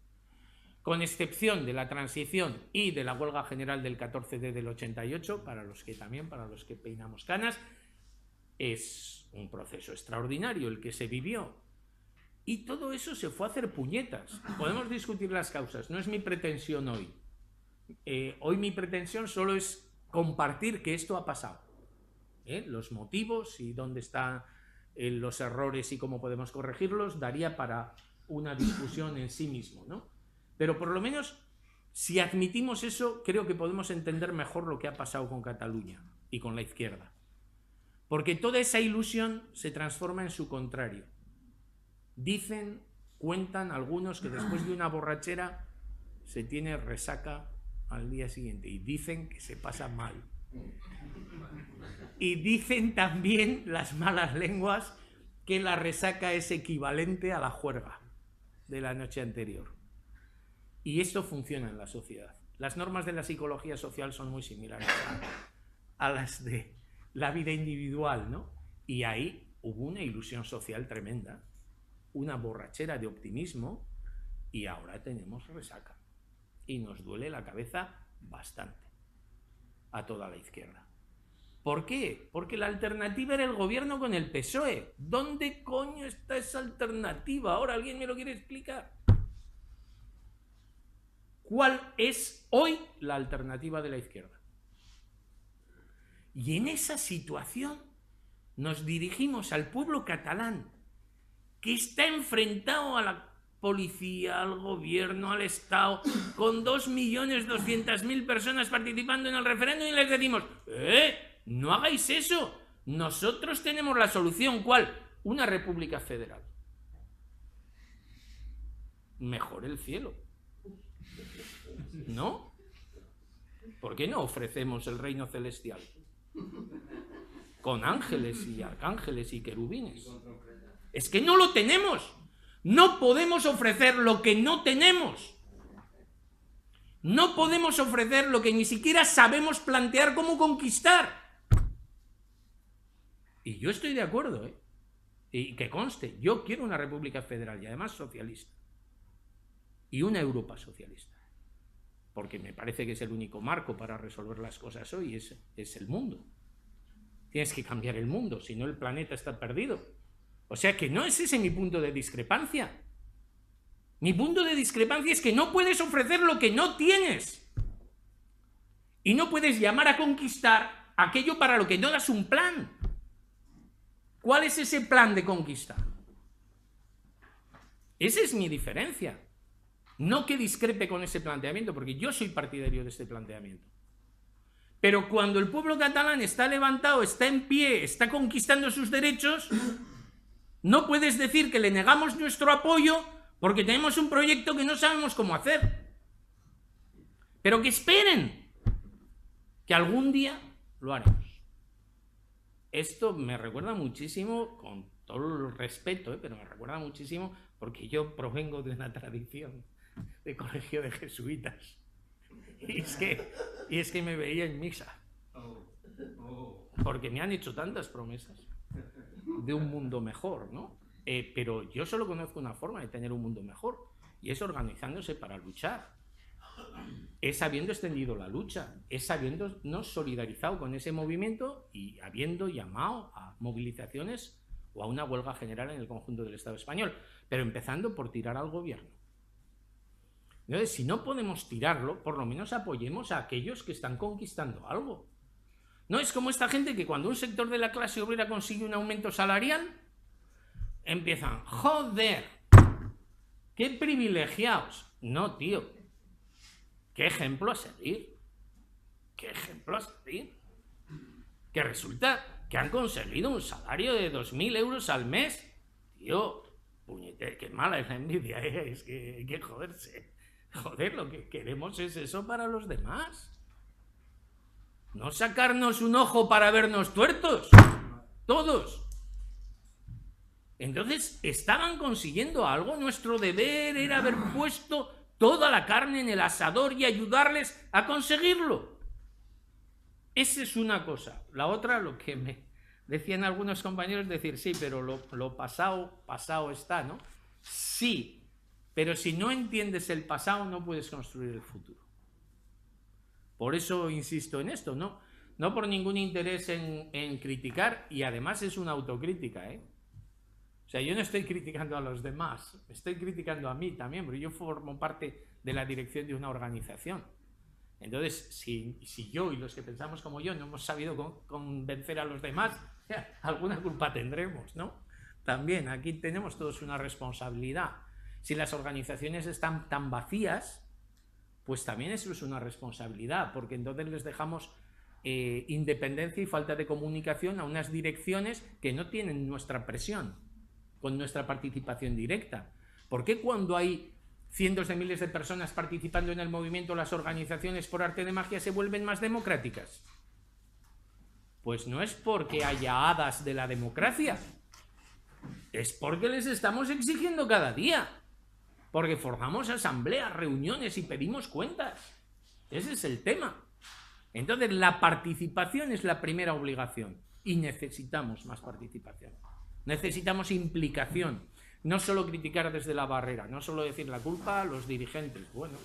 Con excepción de la transición y de la huelga general del 14D del 88, para los que peinamos canas, es un proceso extraordinario el que se vivió. Y todo eso se fue a hacer puñetas. Podemos discutir las causas, no es mi pretensión hoy. Hoy mi pretensión solo es compartir que esto ha pasado. Los motivos y dónde están los errores y cómo podemos corregirlos daría para una discusión en sí mismo, ¿no? Pero por lo menos, si admitimos eso, creo que podemos entender mejor lo que ha pasado con Cataluña y con la izquierda. Porque toda esa ilusión se transforma en su contrario. Dicen, cuentan algunos que después de una borrachera se tiene resaca al día siguiente. Y dicen que se pasa mal. Y dicen también las malas lenguas que la resaca es equivalente a la juerga de la noche anterior. Y esto funciona en la sociedad. Las normas de la psicología social son muy similares a las de la vida individual, ¿no? Y ahí hubo una ilusión social tremenda, una borrachera de optimismo, y ahora tenemos resaca. Y nos duele la cabeza bastante a toda la izquierda. ¿Por qué? Porque la alternativa era el gobierno con el PSOE. ¿Dónde coño está esa alternativa? Ahora alguien me lo quiere explicar. cuál es hoy la alternativa de la izquierda. Y en esa situación nos dirigimos al pueblo catalán, que está enfrentado a la policía, al gobierno, al Estado, con 2.200.000 personas participando en el referéndum, y les decimos, no hagáis eso, nosotros tenemos la solución. ¿Cuál? Una república federal. Mejor el cielo, ¿no? ¿Por qué no ofrecemos el reino celestial? Con ángeles y arcángeles y querubines. Es que no lo tenemos. No podemos ofrecer lo que no tenemos. No podemos ofrecer lo que ni siquiera sabemos plantear cómo conquistar. Y yo estoy de acuerdo, ¿eh? Y que conste, yo quiero una república federal y además socialista. Y una Europa socialista. Porque me parece que es el único marco para resolver las cosas hoy, es el mundo. Tienes que cambiar el mundo, si no el planeta está perdido. O sea que no es ese mi punto de discrepancia. Mi punto de discrepancia es que no puedes ofrecer lo que no tienes. Y no puedes llamar a conquistar aquello para lo que no das un plan. ¿Cuál es ese plan de conquista? Esa es mi diferencia. No que discrepe con ese planteamiento, porque yo soy partidario de este planteamiento. Pero cuando el pueblo catalán está levantado, está en pie, está conquistando sus derechos, no puedes decir que le negamos nuestro apoyo porque tenemos un proyecto que no sabemos cómo hacer. Pero que esperen, que algún día lo haremos. Esto me recuerda muchísimo, con todo el respeto, pero me recuerda muchísimo porque yo provengo de una tradición de colegio de jesuitas. Y es que me veía en misa. Porque me han hecho tantas promesas de un mundo mejor, ¿no? Pero yo solo conozco una forma de tener un mundo mejor, y es organizándose para luchar. Es habiendo extendido la lucha, es habiéndonos solidarizado con ese movimiento y habiendo llamado a movilizaciones o a una huelga general en el conjunto del Estado español, pero empezando por tirar al gobierno. Entonces, si no podemos tirarlo, por lo menos apoyemos a aquellos que están conquistando algo. No es como esta gente que cuando un sector de la clase obrera consigue un aumento salarial, empiezan, joder, qué privilegiados. No, tío, qué ejemplo a seguir. Qué ejemplo a seguir. Que resulta que han conseguido un salario de 2.000 euros al mes. Tío, puñete, qué mala es la envidia, es que hay que joderse. Joder, lo que queremos es eso para los demás. No sacarnos un ojo para vernos tuertos. Todos. Entonces, estaban consiguiendo algo. Nuestro deber era haber puesto toda la carne en el asador y ayudarles a conseguirlo. Esa es una cosa. La otra, lo que me decían algunos compañeros, decir, sí, pero lo pasado, pasado está, ¿no? Sí. Pero si no entiendes el pasado, no puedes construir el futuro. Por eso insisto en esto, no por ningún interés en criticar, y además es una autocrítica, ¿eh? O sea, yo no estoy criticando a los demás, estoy criticando a mí también, porque yo formo parte de la dirección de una organización. Entonces, si yo y los que pensamos como yo no hemos sabido convencer a los demás, alguna culpa tendremos, ¿no? También aquí tenemos todos una responsabilidad. Si las organizaciones están tan vacías, pues también eso es una responsabilidad, porque entonces les dejamos independencia y falta de comunicación a unas direcciones que no tienen nuestra presión, con nuestra participación directa. ¿Por qué cuando hay cientos de miles de personas participando en el movimiento, las organizaciones por arte de magia se vuelven más democráticas? Pues no es porque haya hadas de la democracia, es porque les estamos exigiendo cada día. Porque forjamos asambleas, reuniones y pedimos cuentas. Ese es el tema. Entonces, la participación es la primera obligación. Y necesitamos más participación. Necesitamos implicación. No solo criticar desde la barrera, no solo decir la culpa a los dirigentes. Bueno,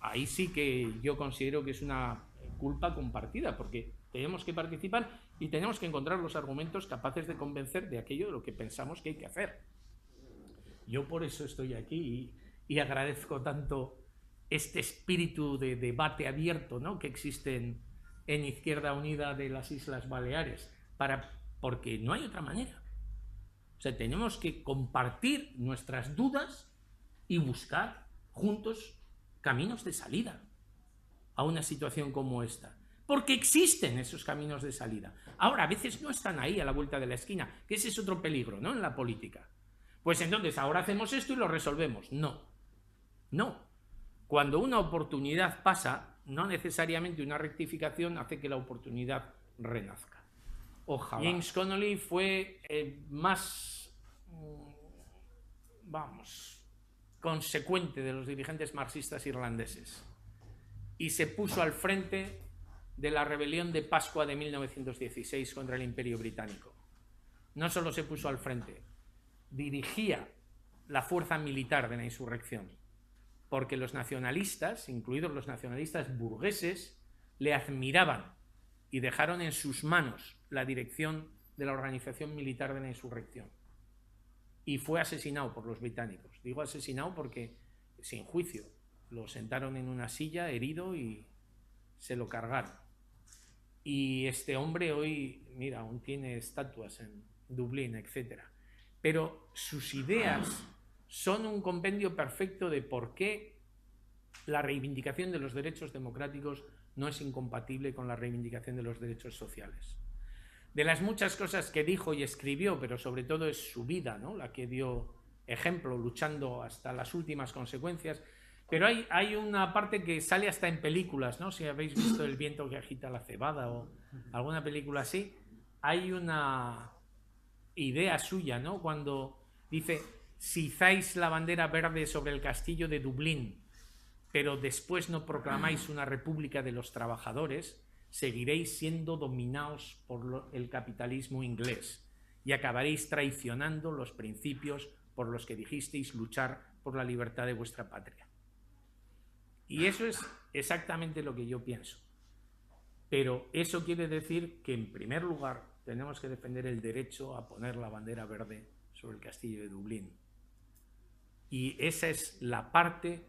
ahí sí que yo considero que es una culpa compartida, porque tenemos que participar y tenemos que encontrar los argumentos capaces de convencer de aquello de lo que pensamos que hay que hacer. Yo por eso estoy aquí y agradezco tanto este espíritu de debate abierto, ¿no?, que existe en Izquierda Unida de las Islas Baleares, porque no hay otra manera. O sea, tenemos que compartir nuestras dudas y buscar juntos caminos de salida a una situación como esta. Porque existen esos caminos de salida. Ahora, a veces no están ahí a la vuelta de la esquina, que ese es otro peligro, ¿no?, en la política. Pues entonces, ahora hacemos esto y lo resolvemos. No. Cuando una oportunidad pasa, no necesariamente una rectificación hace que la oportunidad renazca. Ojalá. James Connolly fue más, consecuente de los dirigentes marxistas irlandeses y se puso al frente de la rebelión de Pascua de 1916 contra el Imperio Británico. No solo se puso al frente, dirigía la fuerza militar de la insurrección, porque los nacionalistas, incluidos los nacionalistas burgueses, le admiraban y dejaron en sus manos la dirección de la organización militar de la insurrección. Y fue asesinado por los británicos. Digo asesinado porque, sin juicio, lo sentaron en una silla, herido, y se lo cargaron. Y este hombre hoy, mira, aún tiene estatuas en Dublín, etc. Pero sus ideas son un compendio perfecto de por qué la reivindicación de los derechos democráticos no es incompatible con la reivindicación de los derechos sociales. De las muchas cosas que dijo y escribió, pero sobre todo es su vida, ¿no?, la que dio ejemplo, luchando hasta las últimas consecuencias. Pero hay una parte que sale hasta en películas, ¿no? Si habéis visto El viento que agita la cebada o alguna película así, hay una idea suya, ¿no?, cuando dice: si izáis la bandera verde sobre el castillo de Dublín, pero después no proclamáis una república de los trabajadores, seguiréis siendo dominados por el capitalismo inglés y acabaréis traicionando los principios por los que dijisteis luchar por la libertad de vuestra patria. Y eso es exactamente lo que yo pienso. Pero eso quiere decir que, en primer lugar, tenemos que defender el derecho a poner la bandera verde sobre el castillo de Dublín. Y esa es la parte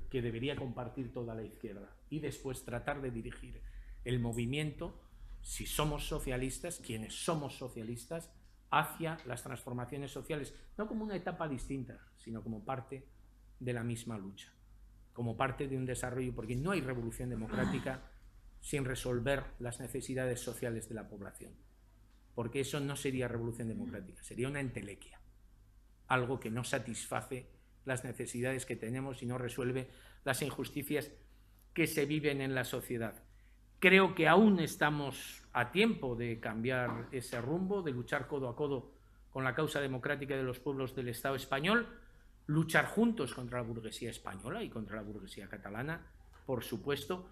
que debería compartir toda la izquierda. Y después tratar de dirigir el movimiento, si somos socialistas, quienes somos socialistas, hacia las transformaciones sociales, no como una etapa distinta, sino como parte de la misma lucha, como parte de un desarrollo, porque no hay revolución democrática sin resolver las necesidades sociales de la población, porque eso no sería revolución democrática, sería una entelequia, algo que no satisface las necesidades que tenemos y no resuelve las injusticias que se viven en la sociedad. Creo que aún estamos a tiempo de cambiar ese rumbo, de luchar codo a codo con la causa democrática de los pueblos del Estado español, luchar juntos contra la burguesía española y contra la burguesía catalana, por supuesto,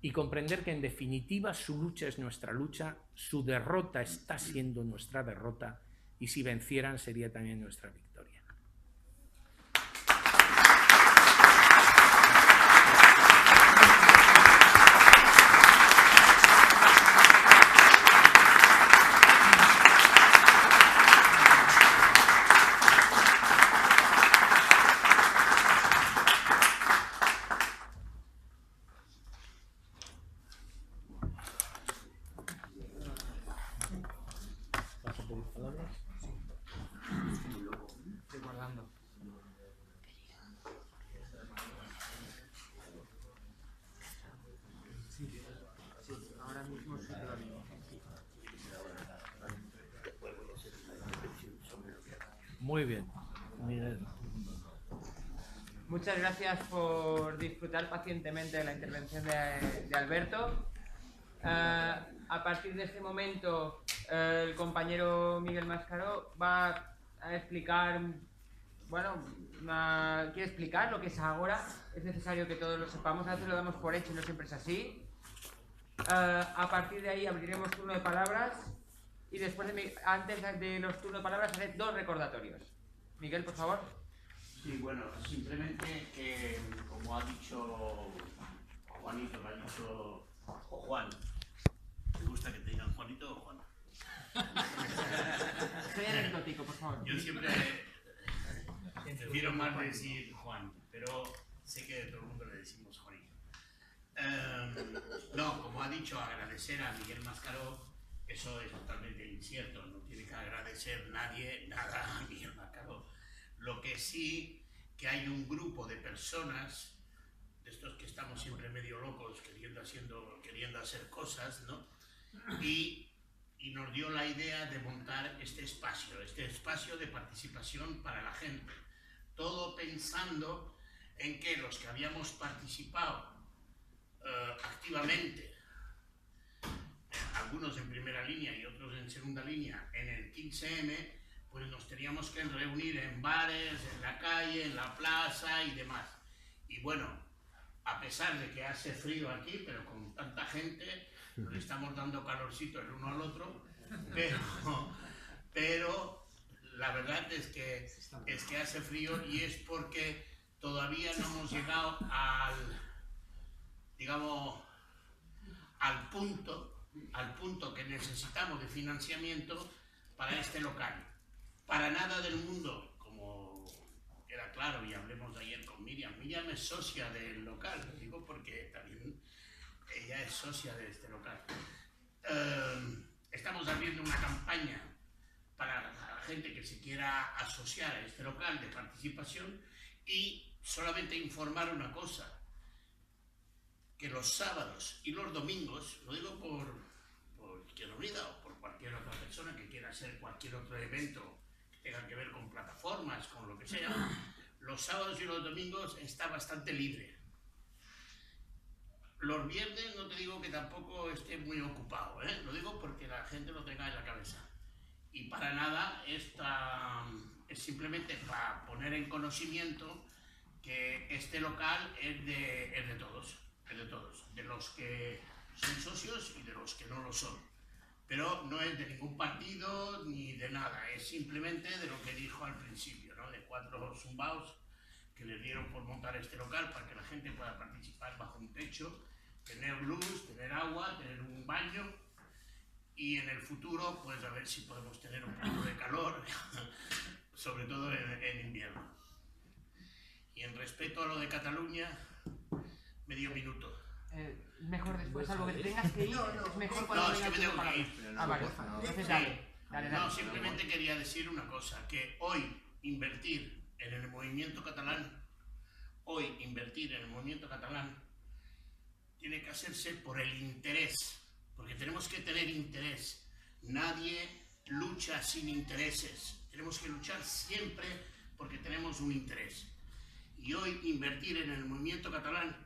y comprender que en definitiva su lucha es nuestra lucha, su derrota está siendo nuestra derrota, y si vencieran sería también nuestra victoria. Muy bien, Miguel. Muchas gracias por disfrutar pacientemente de la intervención de Alberto. A partir de este momento, el compañero Miguel Mascaró va a explicar, quiere explicar lo que es Ágora. Es necesario que todos lo sepamos, a veces lo damos por hecho y no siempre es así. A partir de ahí abriremos turno de palabras. Y después, antes de los turnos de palabras, haré 2 recordatorios. Miguel, por favor. Sí, bueno, simplemente que, como ha dicho Juanito, que ha dicho, o Juan, ¿te gusta que te digan Juanito o Juan? Soy anecdótico, por favor. Yo siempre prefiero más decir Juan, pero Sé que a todo el mundo le decimos Juanito. No, como ha dicho, agradecer a Miguel Mascaró, eso es totalmente incierto, no tiene que agradecer nadie nada a Miguel Mascaró. Lo que sí, que hay un grupo de personas, de estos que estamos siempre medio locos queriendo hacer cosas, ¿no? Y nos dio la idea de montar este espacio de participación para la gente. Todo pensando en que los que habíamos participado activamente, algunos en primera línea y otros en segunda línea, en el 15M, pues nos teníamos que reunir en bares, en la calle, en la plaza y demás. Y bueno, a pesar de que hace frío aquí, pero con tanta gente, nos estamos dando calorcito el uno al otro, pero la verdad es que hace frío y es porque todavía no hemos llegado al punto que necesitamos de financiamiento para este local. Para nada del mundo, como era claro y hablemos de ayer con Miriam. Miriam es socia del local, lo digo porque también ella es socia de este local. Estamos abriendo una campaña para la gente que se quiera asociar a este local de participación y solamente informar una cosa, que los sábados y los domingos, lo digo por Izquierda Unida o por cualquier otra persona que quiera hacer cualquier otro evento que tenga que ver con plataformas, con lo que sea, los sábados y los domingos está bastante libre. Los viernes no te digo que tampoco esté muy ocupado, ¿eh? Lo digo porque la gente lo tenga en la cabeza. Y para nada, es simplemente para poner en conocimiento que este local es de todos, de los que son socios y de los que no lo son. Pero no es de ningún partido ni de nada, es simplemente de lo que dijo al principio, ¿no? De 4 zumbaos que les dieron por montar este local para que la gente pueda participar bajo un techo, tener luz, tener agua, tener un baño y en el futuro pues a ver si podemos tener un poco de calor, sobre todo en invierno. Y en respecto a lo de Cataluña, medio minuto. Mejor después, algo que te tengas que ir, es mejor cuando es que me tengo que ir. Vale, entonces dale. No, simplemente quería decir una cosa, que hoy invertir en el movimiento catalán, tiene que hacerse por el interés, porque tenemos que tener interés. Nadie lucha sin intereses, tenemos que luchar siempre porque tenemos un interés. Y hoy invertir en el movimiento catalán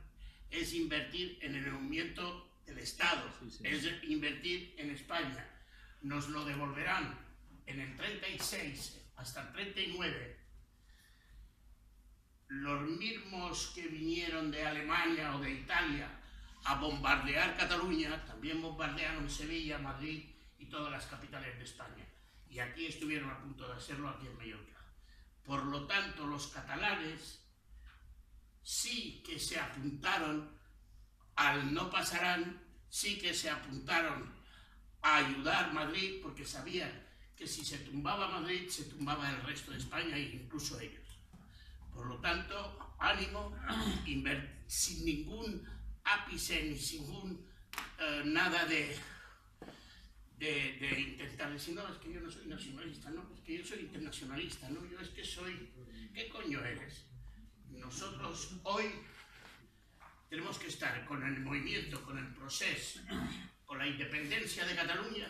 es invertir en el movimiento del Estado, es invertir en España. Nos lo devolverán en el 36 hasta el 39. Los mismos que vinieron de Alemania o de Italia a bombardear Cataluña, también bombardearon Sevilla, Madrid y todas las capitales de España. Y aquí estuvieron a punto de hacerlo aquí en Mallorca. Por lo tanto, los catalanes sí que se apuntaron al no pasarán, sí que se apuntaron a ayudar a Madrid porque sabían que si se tumbaba Madrid, se tumbaba el resto de España e incluso ellos. Por lo tanto, ánimo, sin ningún ápice ni sin nada de intentar decir, no, es que yo no soy nacionalista, no, es que yo soy internacionalista, no, yo es que soy... ¿Qué coño eres? Nosotros hoy tenemos que estar con el movimiento, con el proceso, con la independencia de Cataluña,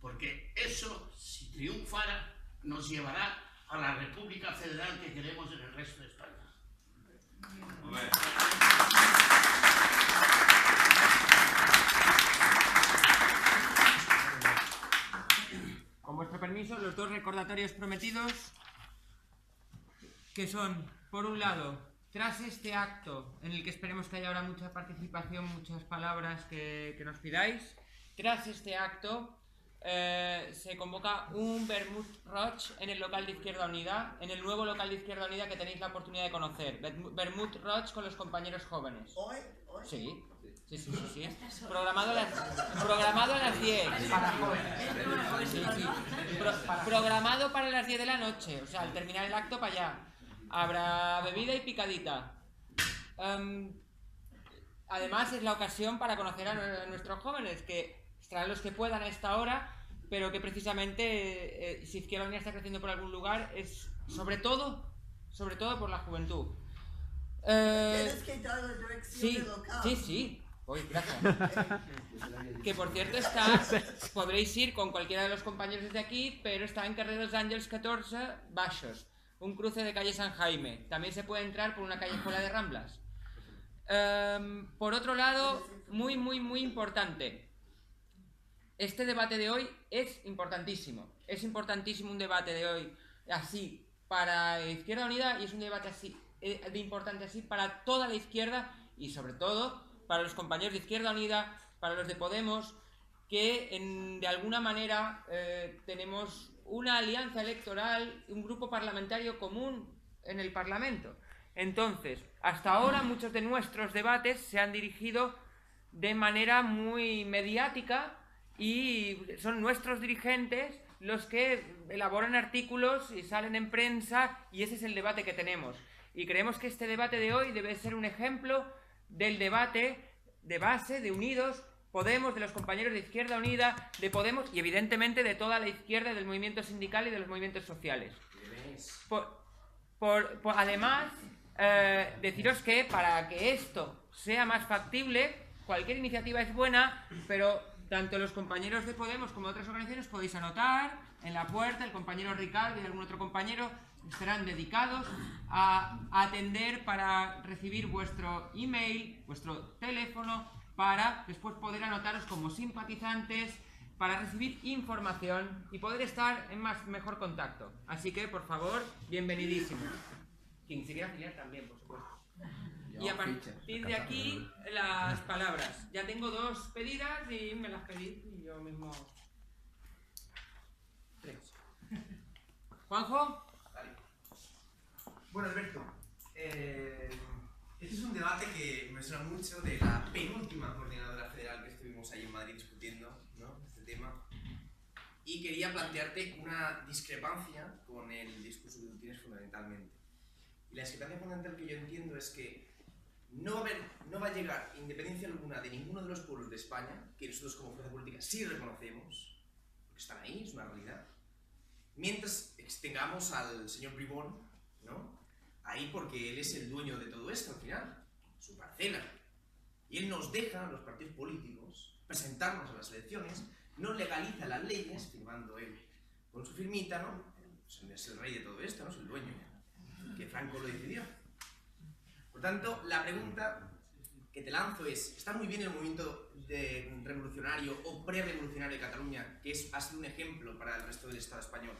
porque eso, si triunfara, nos llevará a la República Federal que queremos en el resto de España. Con vuestro permiso, los 2 recordatorios prometidos, que son, por un lado, tras este acto, en el que esperemos que haya ahora mucha participación, muchas palabras que nos pidáis, tras este acto se convoca un Vermut Roig en el local de Izquierda Unida, en el nuevo local de Izquierda Unida que tenéis la oportunidad de conocer. Vermut Roig con los compañeros jóvenes. ¿Hoy? Sí. Programado a las 10. Programado para las 10 de la noche. O sea, al terminar el acto para allá. Habrá bebida y picadita. Además es la ocasión para conocer a nuestros jóvenes, que estarán los que puedan a esta hora, pero que precisamente si Izquierda Unida está creciendo por algún lugar es sobre todo por la juventud. Tienes que dar la dirección del local. Sí. Uy, gracias. Que por cierto podréis ir con cualquiera de los compañeros desde aquí, pero está en Carrer dels Àngels 14, Baixos, un cruce de calle San Jaime. También se puede entrar por una callejuela de Ramblas. Por otro lado, muy importante. Este debate de hoy es importantísimo. Es importantísimo un debate de hoy así para Izquierda Unida, y es un debate así de importante así para toda la izquierda y sobre todo para los compañeros de Izquierda Unida, para los de Podemos, que de alguna manera tenemos una alianza electoral, un grupo parlamentario común en el Parlamento. Entonces, hasta ahora muchos de nuestros debates se han dirigido de manera muy mediática y son nuestros dirigentes los que elaboran artículos y salen en prensa, y ese es el debate que tenemos. Y creemos que este debate de hoy debe ser un ejemplo del debate de base de Unidos Podemos, de los compañeros de Izquierda Unida, de Podemos y evidentemente de toda la izquierda, del movimiento sindical y de los movimientos sociales. Además, deciros que para que esto sea más factible, cualquier iniciativa es buena, pero tanto los compañeros de Podemos como de otras organizaciones podéis anotar en la puerta, el compañero Ricardo y algún otro compañero estarán dedicados a atender para recibir vuestro email, vuestro teléfono, para después poder anotaros como simpatizantes, para recibir información y poder estar en mejor contacto. Así que, por favor, bienvenidísimos. Quien se quiera afiliar también, por supuesto. Y a partir de aquí, las palabras. Ya tengo 2 pedidas y me las pedí y yo mismo... 3. ¿Juanjo? Vale. Bueno, Alberto, este es un debate que me suena mucho de la penúltima coordinadora federal que estuvimos ahí en Madrid discutiendo, ¿no?, este tema. Y quería plantearte una discrepancia con el discurso que tú tienes fundamentalmente. Y la discrepancia fundamental que yo entiendo es que no va a llegar independencia alguna de ninguno de los pueblos de España, que nosotros como fuerza política sí reconocemos, porque están ahí, es una realidad, mientras tengamos al señor Bribón, ¿no?, ahí, porque él es el dueño de todo esto al final, su parcela. Y él nos deja, a los partidos políticos, presentarnos a las elecciones, nos legaliza las leyes, firmando él con su firmita, ¿no? Es el rey de todo esto, ¿no? Es el dueño, que Franco lo decidió. Por tanto, la pregunta que te lanzo es, está muy bien el movimiento revolucionario o pre-revolucionario de Cataluña, que ha sido un ejemplo para el resto del Estado español.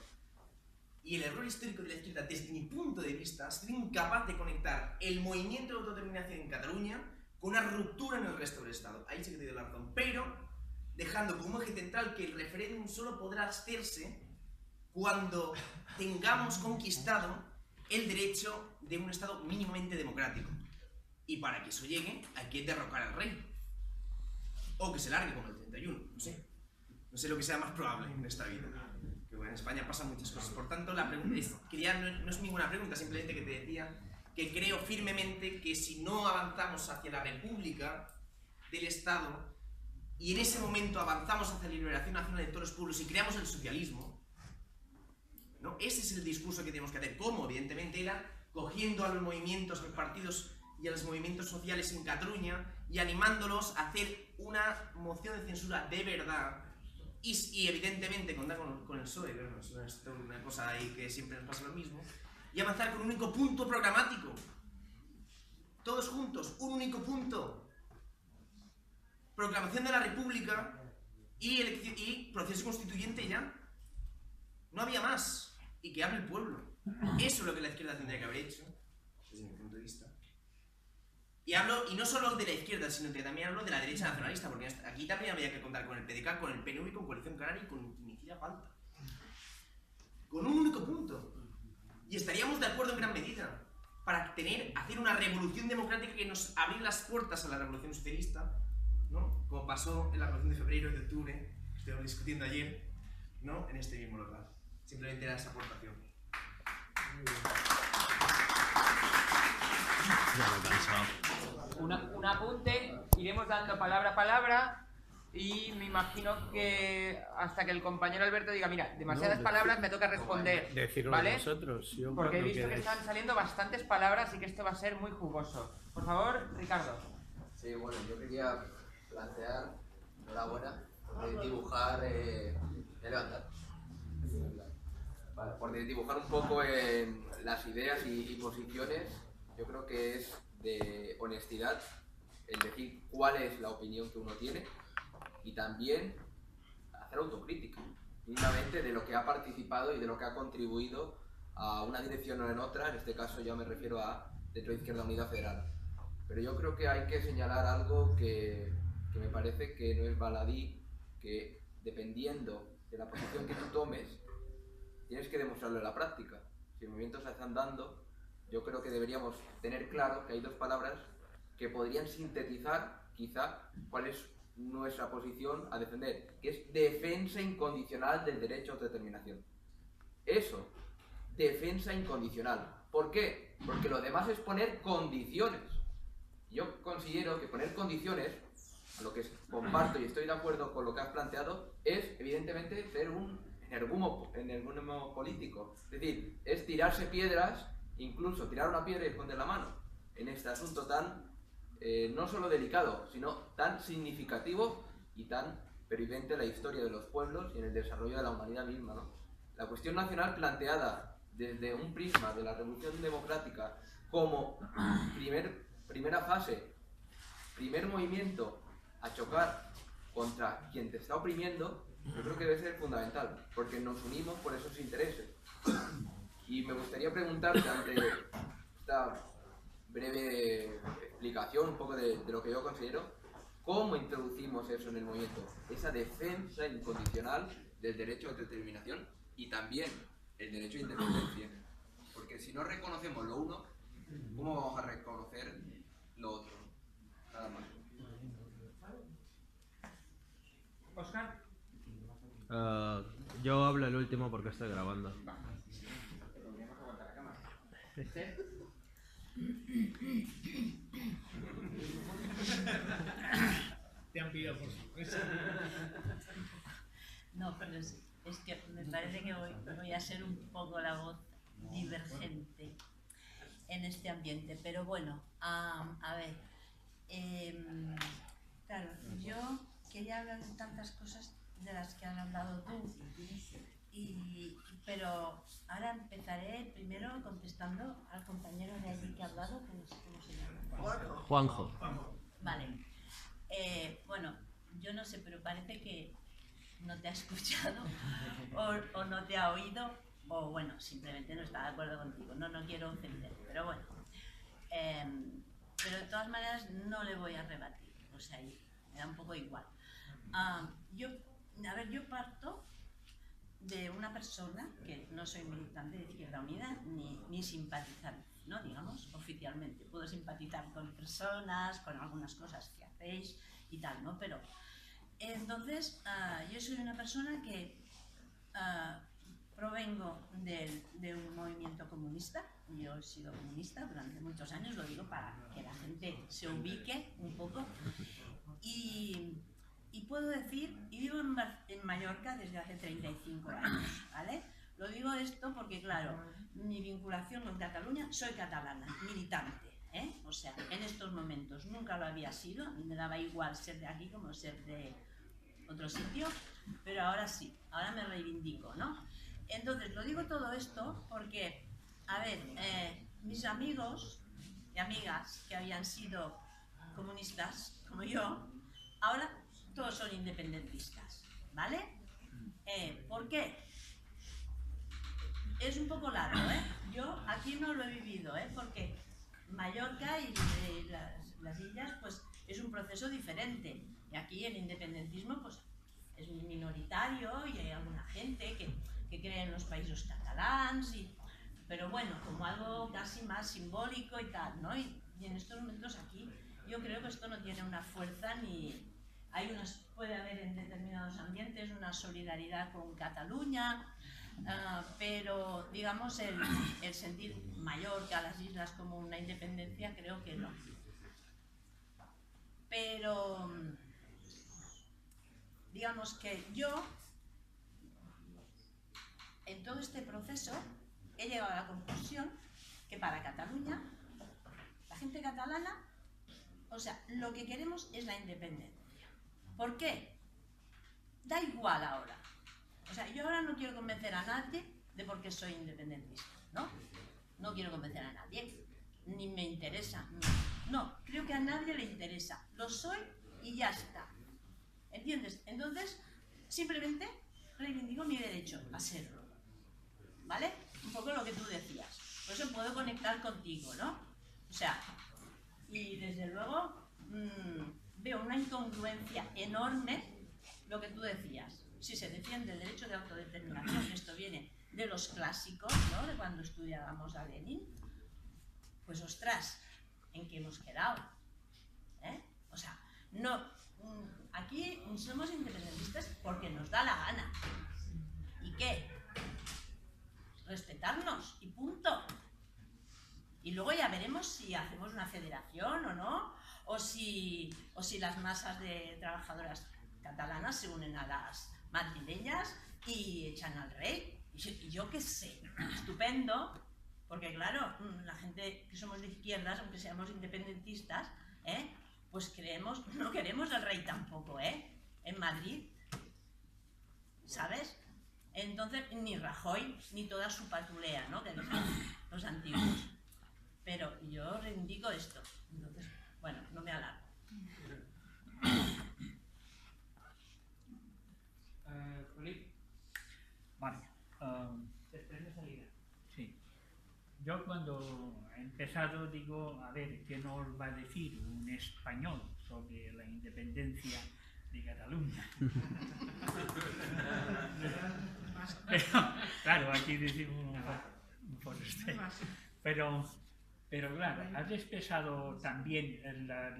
Y el error histórico de la izquierda, desde mi punto de vista, ha sido incapaz de conectar el movimiento de autodeterminación en Cataluña con una ruptura en el resto del Estado. Ahí sí que te doy la razón. Pero dejando como eje central que el referéndum solo podrá hacerse cuando tengamos conquistado el derecho de un Estado mínimamente democrático. Y para que eso llegue, hay que derrocar al rey. O que se largue como el 31, no sé. No sé lo que sea más probable en esta vida. Que bueno, en España pasan muchas cosas. Por tanto, la pregunta es, no es ninguna pregunta, simplemente que te decía que creo firmemente que si no avanzamos hacia la república del Estado y en ese momento avanzamos hacia la liberación nacional de todos los pueblos y creamos el socialismo, ¿no?, ese es el discurso que tenemos que hacer. ¿Cómo? Evidentemente era cogiendo a los movimientos, a los partidos y a los movimientos sociales en Cataluña y animándolos a hacer una moción de censura de verdad. Y evidentemente contar con el PSOE, ¿no? Es una cosa ahí que siempre nos pasa lo mismo, y avanzar con un único punto programático, todos juntos, un único punto, proclamación de la República y proceso constituyente ya, no había más, y que hable el pueblo. Eso es lo que la izquierda tendría que haber hecho, desde mi punto de vista. Y no solo de la izquierda, sino que también hablo de la derecha nacionalista, porque aquí también había que contar con el PDK, con el PNV, con Coalición Canaria y con quien hiciera falta. Con un único punto. Y estaríamos de acuerdo en gran medida para hacer una revolución democrática que nos abriera las puertas a la revolución socialista, ¿no?, como pasó en la revolución de febrero y de octubre, que estuvimos discutiendo ayer, ¿no?, en este mismo local. Simplemente era esa aportación. Un apunte, iremos dando palabra a palabra y me imagino que hasta que el compañero Alberto diga, mira, demasiadas palabras, me toca responder, Decirlo ¿vale? vosotros. Yo Porque he cuando visto que queráis. están saliendo bastantes palabras y que esto va a ser muy jugoso. Por favor, Ricardo. Sí, bueno, yo quería plantear, enhorabuena, por dibujar, levantar. Vale, por dibujar un poco las ideas y posiciones. Yo creo que es de honestidad el decir cuál es la opinión que uno tiene y también hacer autocrítica, mínimamente de lo que ha participado y de lo que ha contribuido a una dirección o en otra. En este caso yo me refiero a dentro de Izquierda Unida Federal. Pero yo creo que hay que señalar algo que me parece que no es baladí, que dependiendo de la posición que tú tomes, tienes que demostrarlo en la práctica. Si el movimiento se están dando, yo creo que deberíamos tener claro que hay dos palabras que podrían sintetizar quizá cuál es nuestra posición a defender, que es defensa incondicional del derecho a autodeterminación. Eso, defensa incondicional. ¿Por qué? Porque lo demás es poner condiciones. Yo considero que poner condiciones, a lo que comparto y estoy de acuerdo con lo que has planteado, es evidentemente ser un energúmeno político. Es decir, es tirarse piedras, incluso tirar una piedra y esconder la mano, en este asunto tan, no solo delicado, sino tan significativo y tan pervivente en la historia de los pueblos y en el desarrollo de la humanidad misma, ¿no? La cuestión nacional planteada desde un prisma de la revolución democrática como primera fase, primer movimiento a chocar contra quien te está oprimiendo, yo creo que debe ser fundamental, porque nos unimos por esos intereses. Y me gustaría preguntarte, ante esta breve explicación un poco de lo que yo considero, ¿cómo introducimos eso en el movimiento? Esa defensa incondicional del derecho a autodeterminación y también el derecho a independencia. Porque si no reconocemos lo uno, ¿cómo vamos a reconocer lo otro? Nada más. Oscar. Yo hablo el último porque estoy grabando. Te han pedido por sorpresa. No, pero es que me parece que voy a ser un poco la voz divergente en este ambiente. Pero bueno, a ver, claro, yo quería hablar de tantas cosas de las que has hablado tú, pero ahora empezaré primero contestando al compañero de allí que ha hablado, que no sé cómo se llama. Juanjo. Vale. Bueno, yo no sé, pero parece que no te ha escuchado o no te ha oído, o bueno, simplemente no está de acuerdo contigo. No quiero ofender, pero bueno. Pero de todas maneras no le voy a rebatir, o sea, me da un poco igual. Yo parto de una persona que no soy militante de Izquierda Unida ni simpatizante, ¿no? Digamos, oficialmente. Puedo simpatizar con personas, con algunas cosas que hacéis y tal, ¿no? Pero entonces yo soy una persona que provengo de un movimiento comunista. Yo he sido comunista durante muchos años, lo digo para que la gente se ubique un poco. Y puedo decir, y vivo en Mallorca desde hace 35 años, ¿vale? Lo digo esto porque, claro, mi vinculación con Cataluña, soy catalana, militante, ¿eh? O sea, en estos momentos nunca lo había sido, me daba igual ser de aquí como ser de otro sitio, pero ahora sí, ahora me reivindico, ¿no? Entonces, lo digo todo esto porque, a ver, mis amigos y amigas que habían sido comunistas, como yo, ahora todos son independentistas, ¿vale? ¿Por qué? Es un poco largo, ¿eh? Yo aquí no lo he vivido, ¿eh? Porque Mallorca y las islas, pues es un proceso diferente. Y aquí el independentismo, pues es muy minoritario y hay alguna gente que cree en los països catalans, pero bueno, como algo casi más simbólico y tal, ¿no? Y en estos momentos aquí, yo creo que esto no tiene una fuerza ni... puede haber en determinados ambientes una solidaridad con Cataluña, pero digamos el sentir Mallorca, a las islas como una independencia, creo que no. Pero digamos que yo, en todo este proceso, he llegado a la conclusión que para Cataluña, la gente catalana, o sea, lo que queremos es la independencia. ¿Por qué? Da igual ahora. O sea, yo ahora no quiero convencer a nadie de por qué soy independentista, ¿no? No quiero convencer a nadie, ni me interesa. No, creo que a nadie le interesa. Lo soy y ya está. ¿Entiendes? Entonces, simplemente reivindico mi derecho a serlo. ¿Vale? Un poco lo que tú decías. Por eso puedo conectar contigo, ¿no? O sea, y desde luego veo una incongruencia enorme lo que tú decías. Si se defiende el derecho de autodeterminación, que esto viene de los clásicos, ¿no? De cuando estudiábamos a Lenin, pues ostras, ¿en qué hemos quedado? O sea, no, aquí somos independentistas porque nos da la gana. ¿Y qué? Respetarnos y punto. Y luego ya veremos si hacemos una federación o no, o si las masas de trabajadoras catalanas se unen a las madrileñas y echan al rey. Y yo qué sé, estupendo, porque claro, la gente que somos de izquierdas, aunque seamos independentistas, pues no queremos al rey tampoco, en Madrid, ¿sabes? Entonces, ni Rajoy, ni toda su patulea, ¿no? Que dicen los antiguos. Pero yo reivindico esto. Entonces, bueno, no me alargo. Felipe. Vale. Desprende salida. Sí. Yo cuando he empezado digo, a ver, ¿qué nos va a decir un español sobre la independencia de Cataluña? Pero, claro, aquí decimos un forastero. Pero claro, has expresado también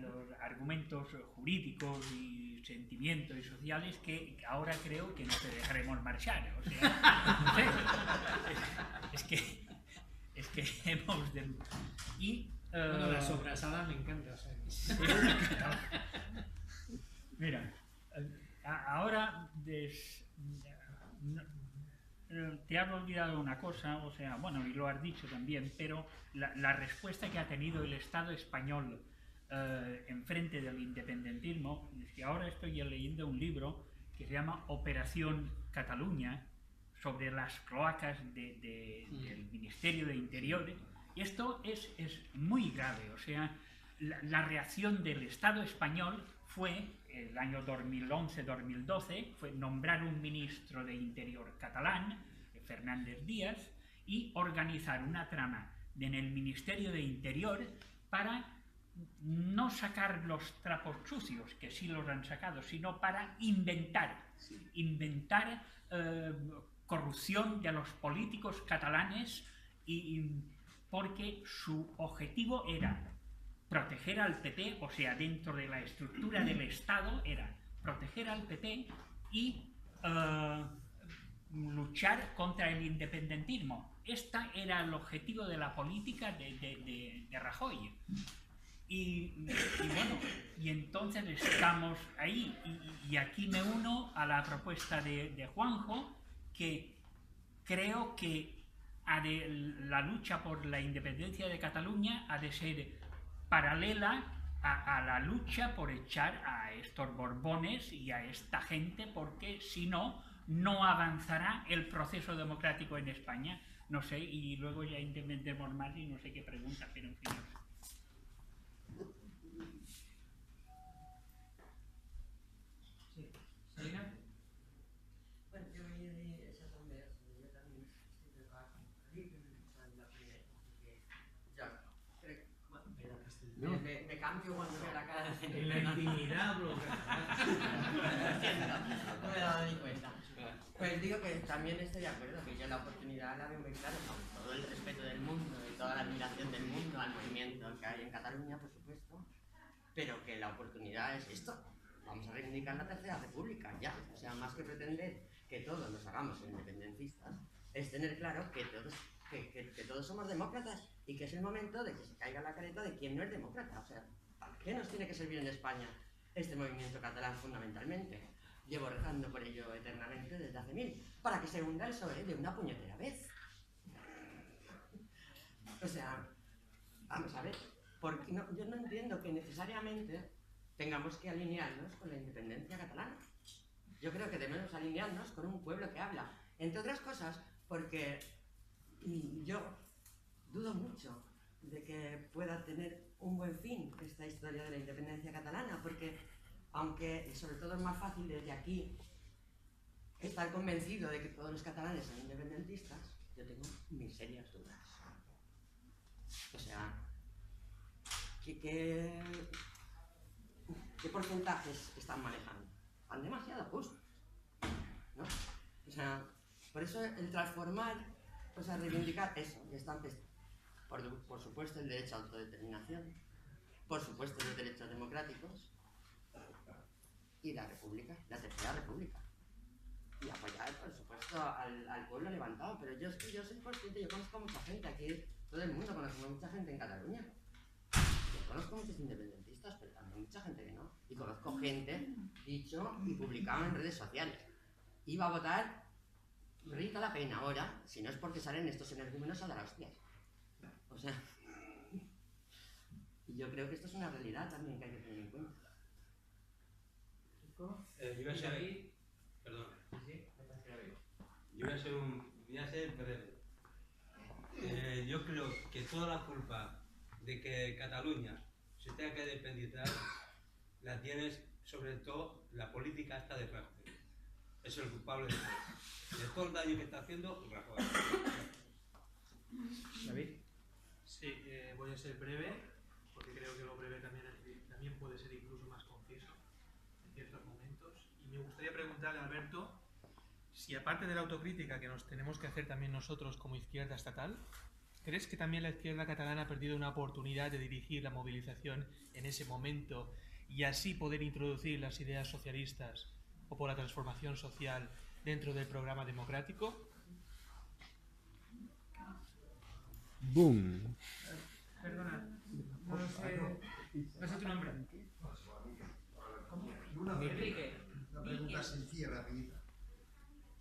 los argumentos jurídicos y sentimientos y sociales que ahora creo que no te dejaremos marchar. O sea, no sé, es que hemos de... Y, bueno, la sobrasada me encanta. O sea. Mira, ahora te has olvidado una cosa, o sea, bueno, y lo has dicho también, pero la respuesta que ha tenido el Estado español en frente del independentismo, es que ahora estoy leyendo un libro que se llama Operación Cataluña, sobre las cloacas del Ministerio de Interior, y esto es muy grave, o sea, la reacción del Estado español fue, el año 2011-2012, fue nombrar un ministro de Interior catalán, Fernández Díaz, y organizar una trama en el Ministerio de Interior para no sacar los trapos sucios, que sí los han sacado, sino para inventar corrupción de los políticos catalanes, porque su objetivo era proteger al PP, o sea, dentro de la estructura del Estado era proteger al PP y luchar contra el independentismo. Este era el objetivo de la política de Rajoy. Y bueno, y entonces estamos ahí. Y aquí me uno a la propuesta de Juanjo, que creo que la lucha por la independencia de Cataluña ha de ser paralela a la lucha por echar a estos Borbones y a esta gente, porque si no, no avanzará el proceso democrático en España. No sé, y luego ya intentemos más y no sé qué pregunta, pero en fin, no sé. Sí. ¿Salina? Bueno, yo venía de esa asamblea, yo también estoy de trabajo allí, en la primera, porque ya, me cambio cuando veo la cara de gente. En la intimidad, bro. No me he dado ni cuenta. Pues digo que también estoy de acuerdo, que yo la oportunidad la veo muy clara, con todo el respeto del mundo y toda la admiración del mundo al movimiento que hay en Cataluña, por supuesto, pero que la oportunidad es esto. Vamos a reivindicar la Tercera República, ya. O sea, más que pretender que todos nos hagamos independentistas, es tener claro que todos somos demócratas y que es el momento de que se caiga la careta de quien no es demócrata. O sea, ¿para qué nos tiene que servir en España este movimiento catalán fundamentalmente? Llevo rezando por ello eternamente desde hace 1000, para que se hunda el PSOE de una puñetera vez. O sea, vamos a ver, porque yo no entiendo que necesariamente tengamos que alinearnos con la independencia catalana. Yo creo que debemos alinearnos con un pueblo que habla. Entre otras cosas, porque yo dudo mucho de que pueda tener un buen fin esta historia de la independencia catalana, porque aunque sobre todo es más fácil desde aquí estar convencido de que todos los catalanes son independentistas, yo tengo mis serias dudas. O sea, ¿qué porcentajes están manejando? Van demasiado justos, ¿no? O sea, por eso el transformar, o sea, reivindicar eso, y están, por supuesto el derecho a autodeterminación, por supuesto los derechos democráticos y la república, la tercera república. Y apoyar, por supuesto, al pueblo levantado. Pero yo soy consciente, yo conozco a mucha gente aquí, todo el mundo conoce a mucha gente en Cataluña. Yo conozco muchos independentistas, pero también mucha gente que no. Y conozco gente, dicho y publicado en redes sociales. Iba a votar Rita la Pena ahora, si no es porque salen estos energúmenos a dar hostias. O sea, y yo creo que esto es una realidad también que hay que tener en cuenta. Voy a ser breve. Yo creo que toda la culpa de que Cataluña se tenga que independizar la tienes sobre todo la política esta de Rajoy. Es el culpable de todo el daño que está haciendo Rajoy. ¿David? Sí, voy a ser breve, porque creo que lo breve también puede ser incluso más conciso en ciertos momentos. Y me gustaría preguntarle a Alberto si, aparte de la autocrítica que nos tenemos que hacer también nosotros como izquierda estatal, ¿crees que también la izquierda catalana ha perdido una oportunidad de dirigir la movilización en ese momento y así poder introducir las ideas socialistas o por la transformación social dentro del programa democrático? ¡Boom! Perdona, no sé tu nombre. Enrique. Una pregunta sencilla, rapidita.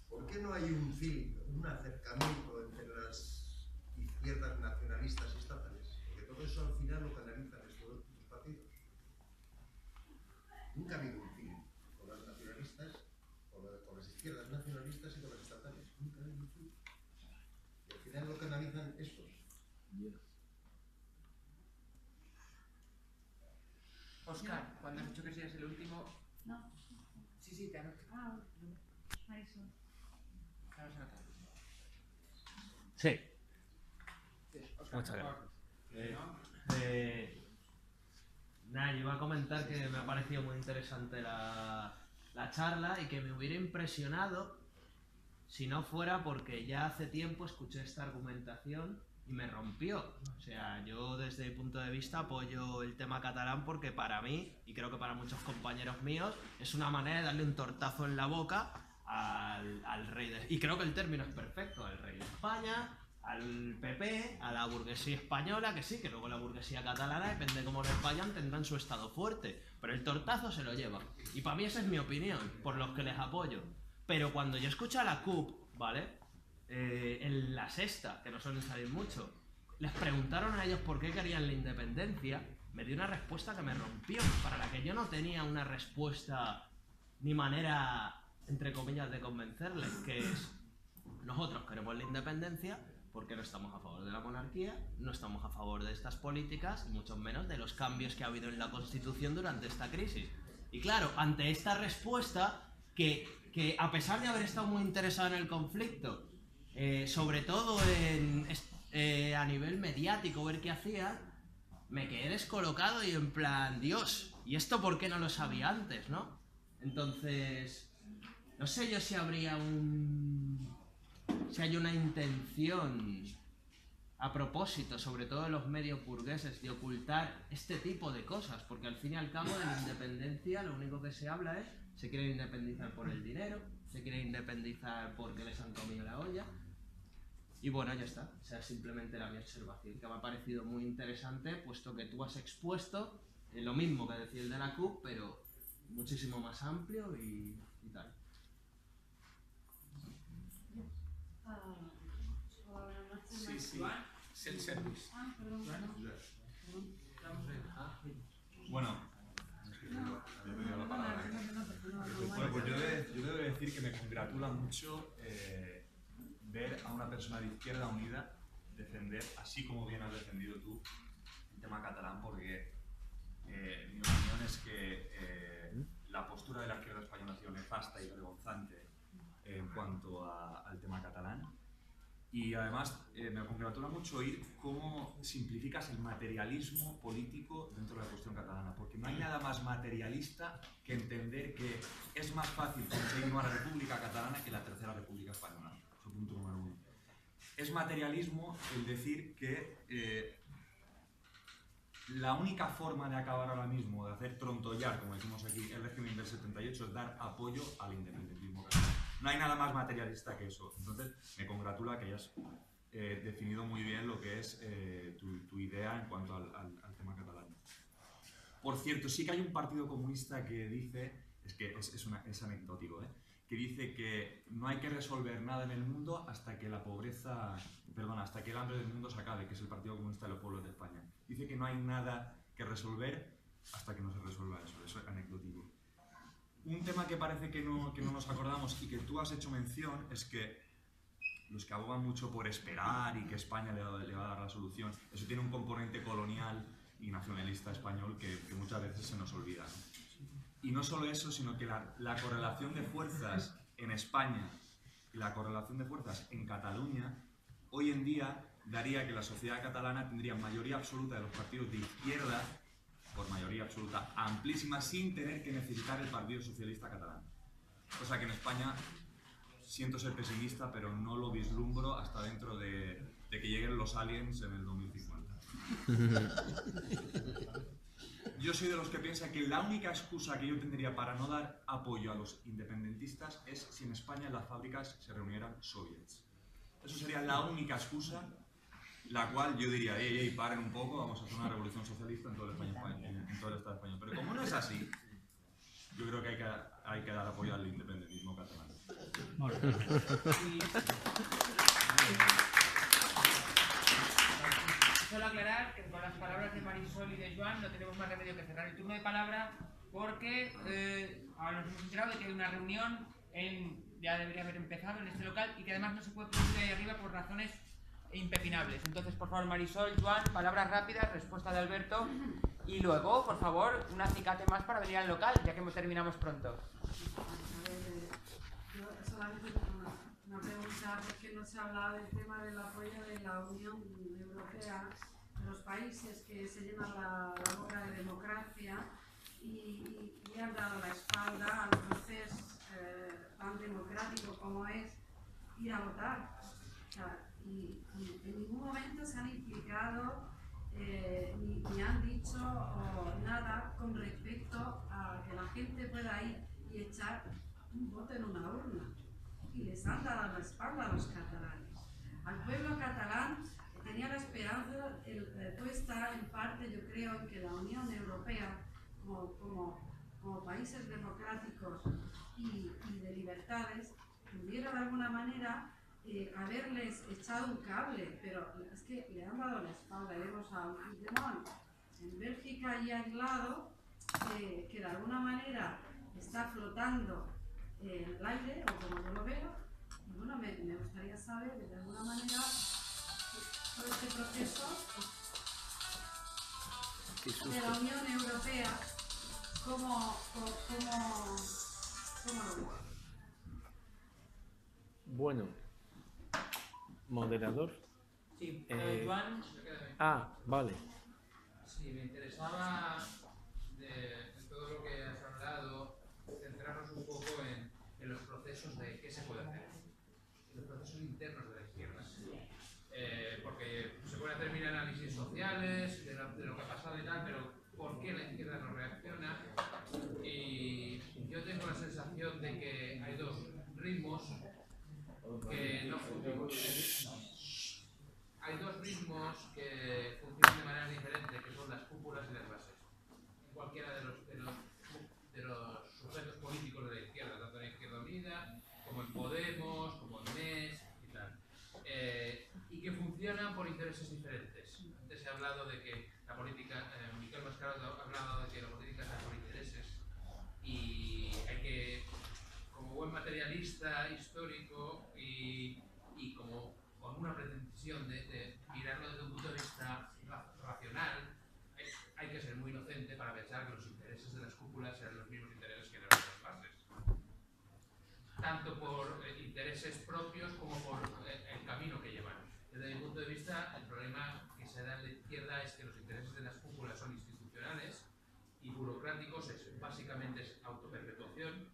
¿Por qué no hay un acercamiento entre las izquierdas nacionalistas y estatales? Porque todo eso al final lo canalizan estos partidos. Nunca ha habido un feeling con las nacionalistas, con las izquierdas nacionalistas y con las estatales. Nunca ha habido un feeling. Y al final lo canalizan estos. Oscar, cuando has dicho que serías el último... No. Sí, te anoto. Eso. Claro, se nota. Sí. Oscar, Muchas gracias. Nada, yo iba a comentar que me ha parecido muy interesante la charla y que me hubiera impresionado si no fuera porque ya hace tiempo escuché esta argumentación y me rompió. O sea, yo desde mi punto de vista apoyo el tema catalán porque para mí, y creo que para muchos compañeros míos, es una manera de darle un tortazo en la boca al rey de... Y creo que el término es perfecto, al rey de España, al PP, a la burguesía española, que sí, que luego la burguesía catalana, depende de cómo les vayan, tendrán su estado fuerte, pero el tortazo se lo lleva. Y para mí esa es mi opinión, por los que les apoyo. Pero cuando yo escucho a la CUP, ¿vale? En la sexta, que no suelen salir mucho, les preguntaron a ellos por qué querían la independencia, me dio una respuesta que me rompió, para la que yo no tenía una respuesta ni manera, entre comillas, de convencerles, que es: nosotros queremos la independencia porque no estamos a favor de la monarquía, no estamos a favor de estas políticas, y mucho menos de los cambios que ha habido en la Constitución durante esta crisis. Y claro, ante esta respuesta, que a pesar de haber estado muy interesado en el conflicto, sobre todo a nivel mediático, ver qué hacía, me quedé descolocado y en plan, Dios, ¿y esto por qué no lo sabía antes, no? Entonces, no sé yo si habría si hay una intención a propósito, sobre todo de los medios burgueses, de ocultar este tipo de cosas, porque al fin y al cabo de la independencia lo único que se habla es: se quieren independizar por el dinero, se quieren independizar porque les han comido la olla. Y bueno, ya está. O sea, simplemente era mi observación, que me ha parecido muy interesante, puesto que tú has expuesto lo mismo que decía el de la CUP, pero muchísimo más amplio y tal. Sí, sí. Self-service. Bueno, había pedido la palabra. Bueno, pues yo debo decir que me congratula mucho ver a una persona de Izquierda Unida defender, así como bien has defendido tú, el tema catalán, porque mi opinión es que la postura de la izquierda española ha sido nefasta y vergonzante en cuanto al tema catalán. Y además me congratula mucho oír cómo simplificas el materialismo político dentro de la cuestión catalana, porque no hay nada más materialista que entender que es más fácil conseguir una república catalana que la tercera república española. Eso punto número uno. Es materialismo el decir que la única forma de acabar ahora mismo, de hacer trontoyar, como decimos aquí, el régimen del 78 es dar apoyo al independentismo catalán. No hay nada más materialista que eso. Entonces, me congratula que hayas definido muy bien lo que es tu idea en cuanto al tema catalán. Por cierto, sí que hay un partido comunista que dice, es anecdótico, que dice que no hay que resolver nada en el mundo hasta que hasta que el hambre del mundo se acabe, que es el Partido Comunista de los Pueblos de España. Dice que no hay nada que resolver hasta que no se resuelva eso es anecdótico. Un tema que parece que no nos acordamos y que tú has hecho mención es que los que abogan mucho por esperar y que España le va a dar la solución, eso tiene un componente colonial y nacionalista español que muchas veces se nos olvida, ¿no? Y no solo eso, sino que la correlación de fuerzas en España y la correlación de fuerzas en Cataluña hoy en día daría que la sociedad catalana tendría mayoría absoluta de los partidos de izquierda, por mayoría absoluta amplísima, sin tener que necesitar el Partido Socialista Catalán. Cosa que en España siento ser pesimista, pero no lo vislumbro hasta dentro de que lleguen los aliens en el 2050. Yo soy de los que piensa que la única excusa que yo tendría para no dar apoyo a los independentistas es si en España en las fábricas se reunieran soviets. Eso sería la única excusa, la cual yo diría, ey, paren un poco, vamos a hacer una revolución socialista en todo el Estado español. Pero como no es así, yo creo que hay que dar apoyo al independentismo catalán. Solo aclarar que con las palabras de Marisol y de Joan no tenemos más remedio que cerrar el turno de palabra porque ahora nos hemos enterado de que hay una reunión ya debería haber empezado en este local y que además no se puede producir ahí arriba por razones impepinables. Entonces, por favor, Marisol, Joan, palabras rápidas, respuesta de Alberto y luego, por favor, un acicate más para venir al local, ya que terminamos pronto. Yo solamente una pregunta, ¿por qué no se ha hablado del tema del apoyo de la Unión Europea, de los países que se llenan la boca de democracia y han dado la espalda al proceso tan democrático como es ir a votar? O sea, y en ningún momento se han implicado ni han dicho nada con respecto a que la gente pueda ir y echar un voto en una urna. Y les han dado la espalda a los catalanes. Al pueblo catalán tenía la esperanza puesta en parte, yo creo, en que la Unión Europea, como países democráticos y de libertades, pudiera de alguna manera haberles echado un cable, pero es que le han dado la espalda. Vemos a un Puigdemont en Bélgica y aislado, que de alguna manera está flotando en el aire, o como yo lo veo. Y bueno, me gustaría saber de alguna manera todo este proceso de la Unión Europea, ¿cómo lo ves? Bueno, moderador. Sí, Joan. Vale. Sí, me interesaba en todo lo que has hablado, centrarnos un poco en los procesos de qué se puede hacer, los procesos internos de la izquierda. Porque se pueden hacer mil análisis sociales de lo que ha pasado y tal, pero ¿por qué la izquierda no reacciona? Y yo tengo la sensación de que hay dos ritmos que no funcionan. funcionan por intereses diferentes. Antes he hablado de que la política, Miquel Mascaró ha hablado de que la política está por intereses y hay que, como buen materialista histórico y como con una pretensión de mirarlo desde un punto de vista racional, hay que ser muy inocente para pensar que los intereses de las cúpulas serán los mismos intereses que de las otras bases. Tanto por intereses propios como por el camino que llevan. Desde mi punto de vista, el problema que se da en la izquierda es que los intereses de las cúpulas son institucionales y burocráticos, básicamente es autoperpetuación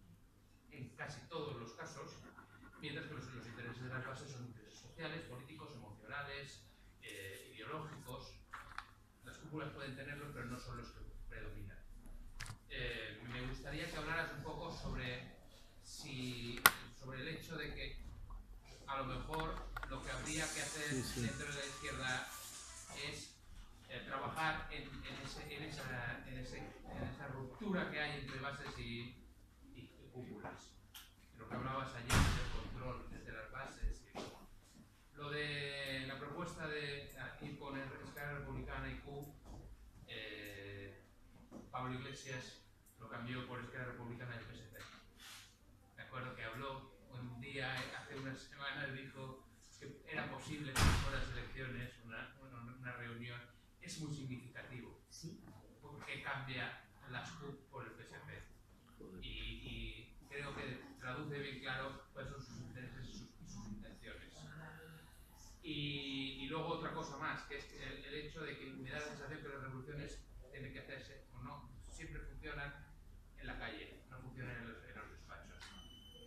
en casi todos los casos, mientras que los intereses de las bases son intereses sociales, políticos, emocionales, ideológicos. Las cúpulas pueden tenerlos, pero no son los que predominan. Me gustaría que hablaras un poco sobre el hecho de que a lo mejor lo que habría que hacer dentro de la izquierda es trabajar en esa ruptura que hay entre bases y cúpulas. Lo que hablabas ayer del control desde las bases. Lo de la propuesta de ir con Esquerra Republicana y CUP, Pablo Iglesias lo cambió por Esquerra Republicana y PSC. Me acuerdo que habló un día, hace unas semanas, dijo que era posible que fueran las elecciones, una reunión. Es muy significativo. ¿Sí? Porque cambia las CUP por el PSC. Y creo que traduce bien claro cuáles son sus intereses y sus intenciones. Y luego otra cosa más, que es el hecho de que me da la sensación que las revoluciones tienen que hacerse o no, siempre funcionan en la calle, no funcionan en los despachos.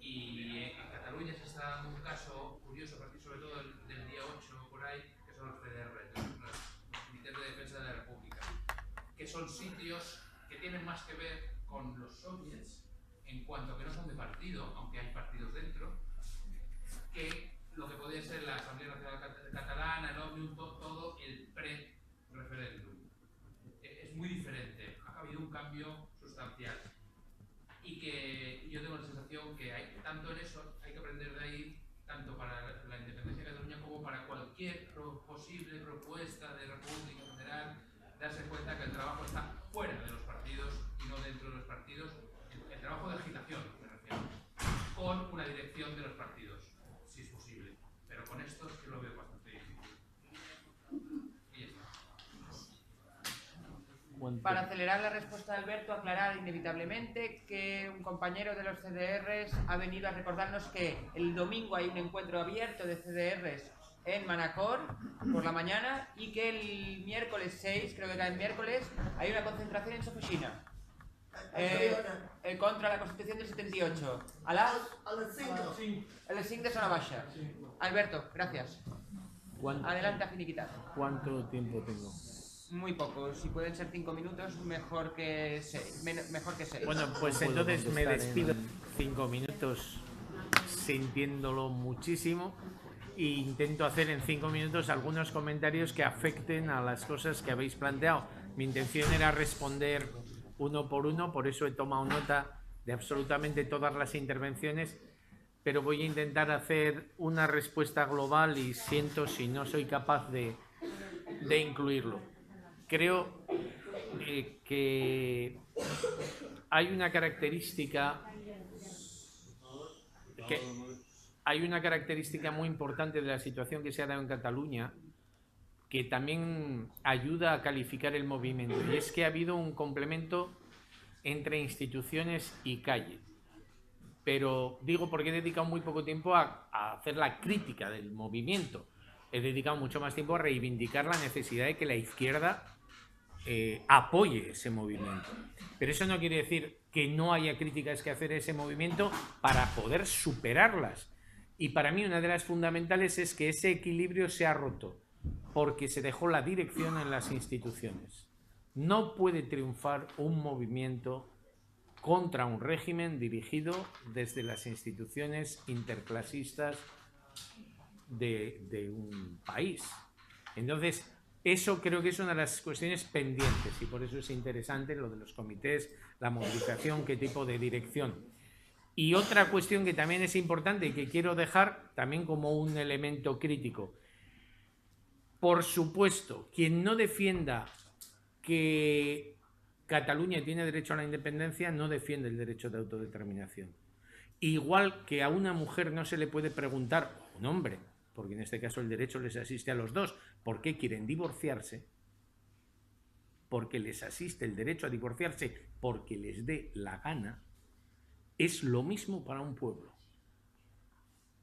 Y en Cataluña se está dando un caso curioso, a partir sobre todo del día 8 por ahí, que son los CDR, los Comités de Defensa de la República, que son sitios que tienen más que ver con los soviets, en cuanto a que no son de partido, aunque hay partidos dentro, que lo que podría ser la Asamblea Nacional Catalana, el Òmnium, todo el pre-referéndum. Es muy diferente, ha habido un cambio sustancial. Y que yo tengo la sensación que hay, tanto en eso, hay que aprender de ahí, tanto para la independencia de Cataluña como para cualquier posible propuesta de República Federal, darse cuenta que el trabajo está fuera de los partidos y no dentro de los partidos. El trabajo de agitación, me refiero, con una dirección de los partidos, si es posible. Pero con esto es que lo veo bastante difícil. Y ya está. Para acelerar la respuesta de Alberto, aclarar inevitablemente que un compañero de los CDRs ha venido a recordarnos que el domingo hay un encuentro abierto de CDRs en Manacor por la mañana y que el miércoles 6, creo que cae el miércoles, hay una concentración en Sofoxina. Contra la Constitución del 78. A las 5 de Zona Baixa. Alberto, gracias. Adelante a finiquitar. ¿Cuánto tiempo tengo? Muy poco. Si pueden ser 5 minutos, mejor que 6. Bueno, pues entonces me despido 5 minutos sintiéndolo muchísimo e intento hacer en 5 minutos algunos comentarios que afecten a las cosas que habéis planteado. Mi intención era responder uno por uno, por eso he tomado nota de absolutamente todas las intervenciones, pero voy a intentar hacer una respuesta global y siento si no soy capaz de incluirlo. Creo que hay una característica muy importante de la situación que se ha dado en Cataluña, que también ayuda a calificar el movimiento, y es que ha habido un complemento entre instituciones y calle. Pero digo porque he dedicado muy poco tiempo a hacer la crítica del movimiento. He dedicado mucho más tiempo a reivindicar la necesidad de que la izquierda apoye ese movimiento. Pero eso no quiere decir que no haya críticas que hacer a ese movimiento para poder superarlas. Y para mí una de las fundamentales es que ese equilibrio se ha roto, porque se dejó la dirección en las instituciones. No puede triunfar un movimiento contra un régimen dirigido desde las instituciones interclasistas de un país. Entonces, eso creo que es una de las cuestiones pendientes y por eso es interesante lo de los comités, la movilización, qué tipo de dirección. Y otra cuestión que también es importante y que quiero dejar también como un elemento crítico. Por supuesto, quien no defienda que Cataluña tiene derecho a la independencia no defiende el derecho de autodeterminación. Igual que a una mujer no se le puede preguntar, o a un hombre, porque en este caso el derecho les asiste a los dos, ¿por qué quieren divorciarse? Porque les asiste el derecho a divorciarse porque les dé la gana. Es lo mismo para un pueblo.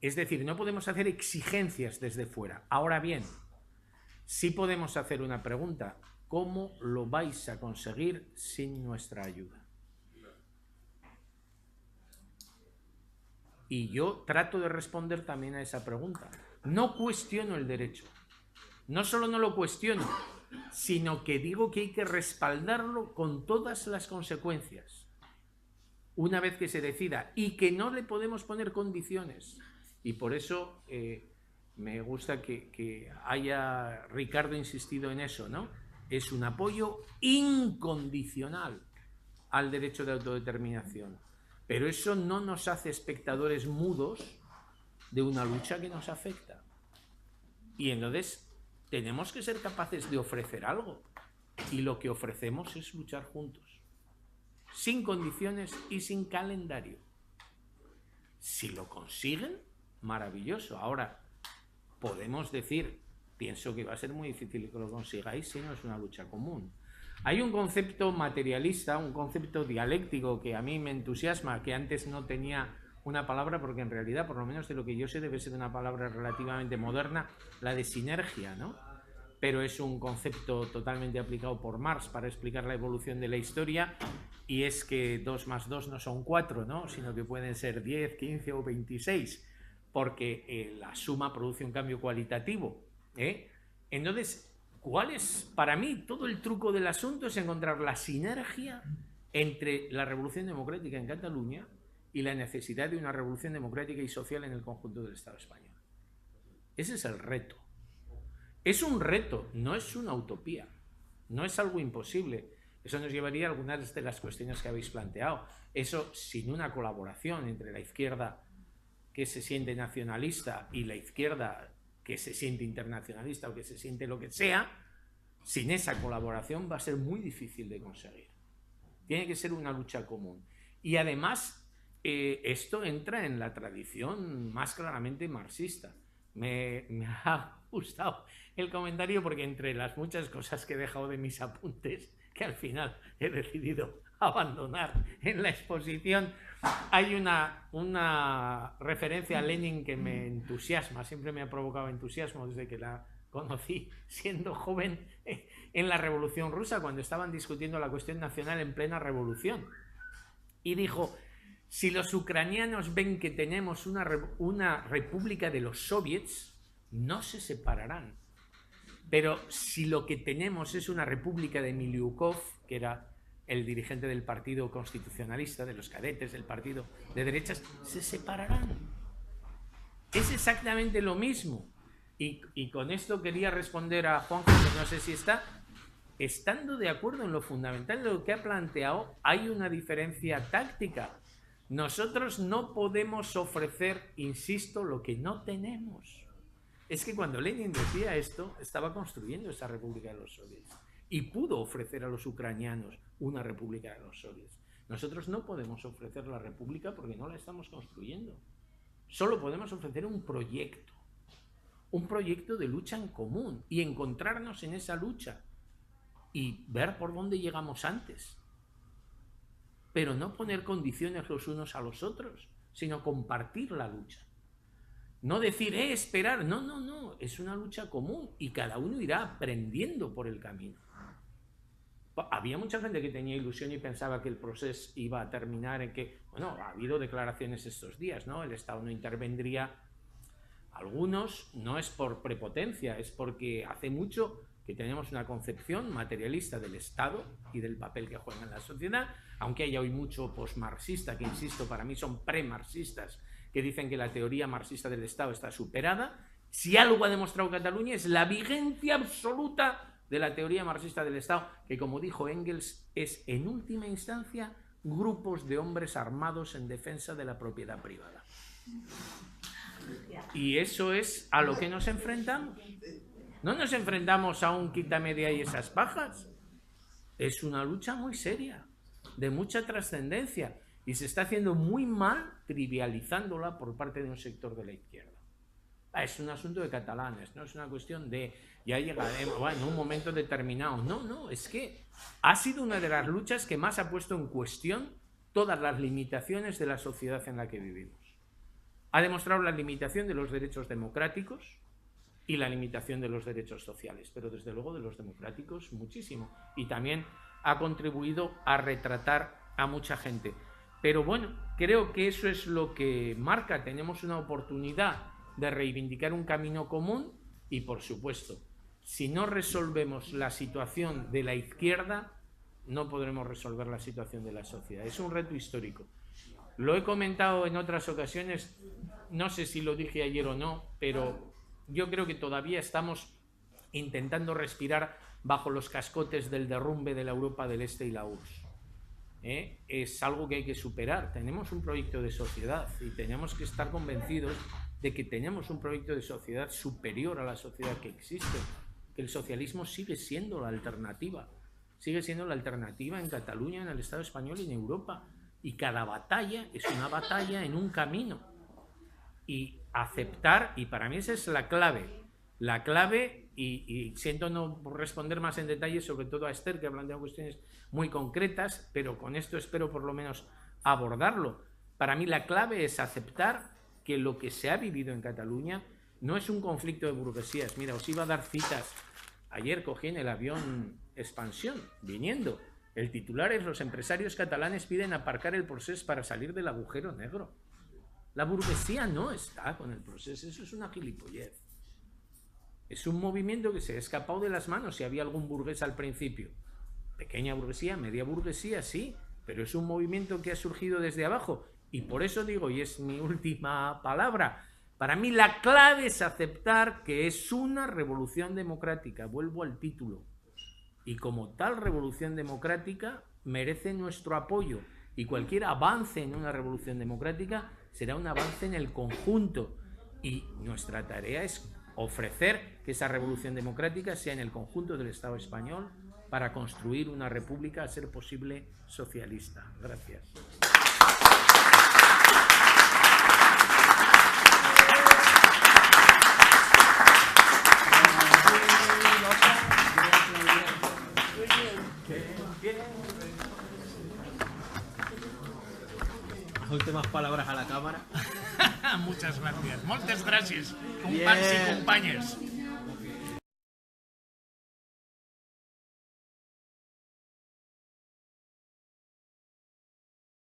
Es decir, no podemos hacer exigencias desde fuera. Ahora bien, sí podemos hacer una pregunta. ¿Cómo lo vais a conseguir sin nuestra ayuda? Y yo trato de responder también a esa pregunta. No cuestiono el derecho. No solo no lo cuestiono, sino que digo que hay que respaldarlo con todas las consecuencias. Una vez que se decida, y que no le podemos poner condiciones. Y por eso me gusta que haya Ricardo insistido en eso, ¿no? Es un apoyo incondicional al derecho de autodeterminación. Pero eso no nos hace espectadores mudos de una lucha que nos afecta. Y entonces tenemos que ser capaces de ofrecer algo. Y lo que ofrecemos es luchar juntos. Sin condiciones y sin calendario. Si lo consiguen, maravilloso. Ahora, podemos decir, pienso que va a ser muy difícil que lo consigáis si no es una lucha común. Hay un concepto materialista, un concepto dialéctico que a mí me entusiasma, que antes no tenía una palabra, porque en realidad, por lo menos de lo que yo sé, debe ser una palabra relativamente moderna, la de sinergia, ¿no? Pero es un concepto totalmente aplicado por Marx para explicar la evolución de la historia, y es que 2 más 2 no son 4, ¿no? Sino que pueden ser 10, 15 o 26, porque la suma produce un cambio cualitativo, ¿eh? Entonces, ¿cuál es? Para mí, todo el truco del asunto es encontrar la sinergia entre la revolución democrática en Cataluña y la necesidad de una revolución democrática y social en el conjunto del Estado español. Ese es el reto. Es un reto, no es una utopía, no es algo imposible. Eso nos llevaría a algunas de las cuestiones que habéis planteado. Eso sin una colaboración entre la izquierda que se siente nacionalista y la izquierda que se siente internacionalista o que se siente lo que sea, sin esa colaboración va a ser muy difícil de conseguir. Tiene que ser una lucha común. Y además, esto entra en la tradición más claramente marxista. Me ha gustado el comentario porque entre las muchas cosas que he dejado de mis apuntes, que al final he decidido abandonar en la exposición, hay una referencia a Lenin que me entusiasma, siempre me ha provocado entusiasmo desde que la conocí siendo joven en la Revolución Rusa, cuando estaban discutiendo la cuestión nacional en plena revolución. Y dijo, si los ucranianos ven que tenemos una república de los soviets, no se separarán. Pero si lo que tenemos es una república de Miliukov, que era el dirigente del partido constitucionalista, de los cadetes del partido de derechas, se separarán. Es exactamente lo mismo. Y con esto quería responder a Juanjo, que no sé si está, estando de acuerdo en lo fundamental de lo que ha planteado, hay una diferencia táctica. Nosotros no podemos ofrecer, insisto, lo que no tenemos. Es que cuando Lenin decía esto, estaba construyendo esa república de los soviets y pudo ofrecer a los ucranianos una república de los soviets. Nosotros no podemos ofrecer la república porque no la estamos construyendo. Solo podemos ofrecer un proyecto de lucha en común y encontrarnos en esa lucha y ver por dónde llegamos antes. Pero no poner condiciones los unos a los otros, sino compartir la lucha. No decir, esperar, no, es una lucha común y cada uno irá aprendiendo por el camino. Había mucha gente que tenía ilusión y pensaba que el proceso iba a terminar en que, bueno, ha habido declaraciones estos días, ¿no? El Estado no intervendría. Algunos no es por prepotencia, es porque hace mucho que tenemos una concepción materialista del Estado y del papel que juega en la sociedad, aunque haya hoy mucho posmarxista, que insisto, para mí son premarxistas, que dicen que la teoría marxista del Estado está superada. Si algo ha demostrado Cataluña es la vigencia absoluta de la teoría marxista del Estado, que como dijo Engels, es en última instancia grupos de hombres armados en defensa de la propiedad privada. Y eso es a lo que nos enfrentamos. No nos enfrentamos a un quítame de ahí esas pajas. Es una lucha muy seria, de mucha trascendencia, y se está haciendo muy mal trivializándola por parte de un sector de la izquierda. Es un asunto de catalanes, no es una cuestión de ya llegaremos en un momento determinado. No, es que ha sido una de las luchas que más ha puesto en cuestión todas las limitaciones de la sociedad en la que vivimos. Ha demostrado la limitación de los derechos democráticos y la limitación de los derechos sociales, pero desde luego de los democráticos muchísimo, y también ha contribuido a retratar a mucha gente. Pero bueno, creo que eso es lo que marca. Tenemos una oportunidad de reivindicar un camino común y, por supuesto, si no resolvemos la situación de la izquierda, no podremos resolver la situación de la sociedad. Es un reto histórico. Lo he comentado en otras ocasiones, no sé si lo dije ayer o no, pero yo creo que todavía estamos intentando respirar bajo los cascotes del derrumbe de la Europa del Este y la URSS. Es algo que hay que superar. Tenemos un proyecto de sociedad y tenemos que estar convencidos de que tenemos un proyecto de sociedad superior a la sociedad que existe, que el socialismo sigue siendo la alternativa en Cataluña, en el Estado español y en Europa, y cada batalla es una batalla en un camino, y aceptar, y para mí esa es la clave, y siento no responder más en detalle, sobre todo a Esther, que ha planteado cuestiones muy concretas, pero con esto espero por lo menos abordarlo. Para mí la clave es aceptar que lo que se ha vivido en Cataluña no es un conflicto de burguesías. Mira, os iba a dar citas. Ayer cogí en el avión Expansión, viniendo. El titular es: los empresarios catalanes piden aparcar el Procés para salir del agujero negro. La burguesía no está con el Procés, eso es una gilipollez. Es un movimiento que se ha escapado de las manos si había algún burgués al principio. Pequeña burguesía, media burguesía, sí, pero es un movimiento que ha surgido desde abajo. Y por eso digo, y es mi última palabra, para mí la clave es aceptar que es una revolución democrática. Vuelvo al título. Y como tal revolución democrática merece nuestro apoyo. Y cualquier avance en una revolución democrática será un avance en el conjunto. Y nuestra tarea es ofrecer que esa revolución democrática sea en el conjunto del Estado español para construir una república, a ser posible, socialista. Gracias. Las últimas palabras a la cámara. Muchas gracias. Moltes gràcies, companys i companyes.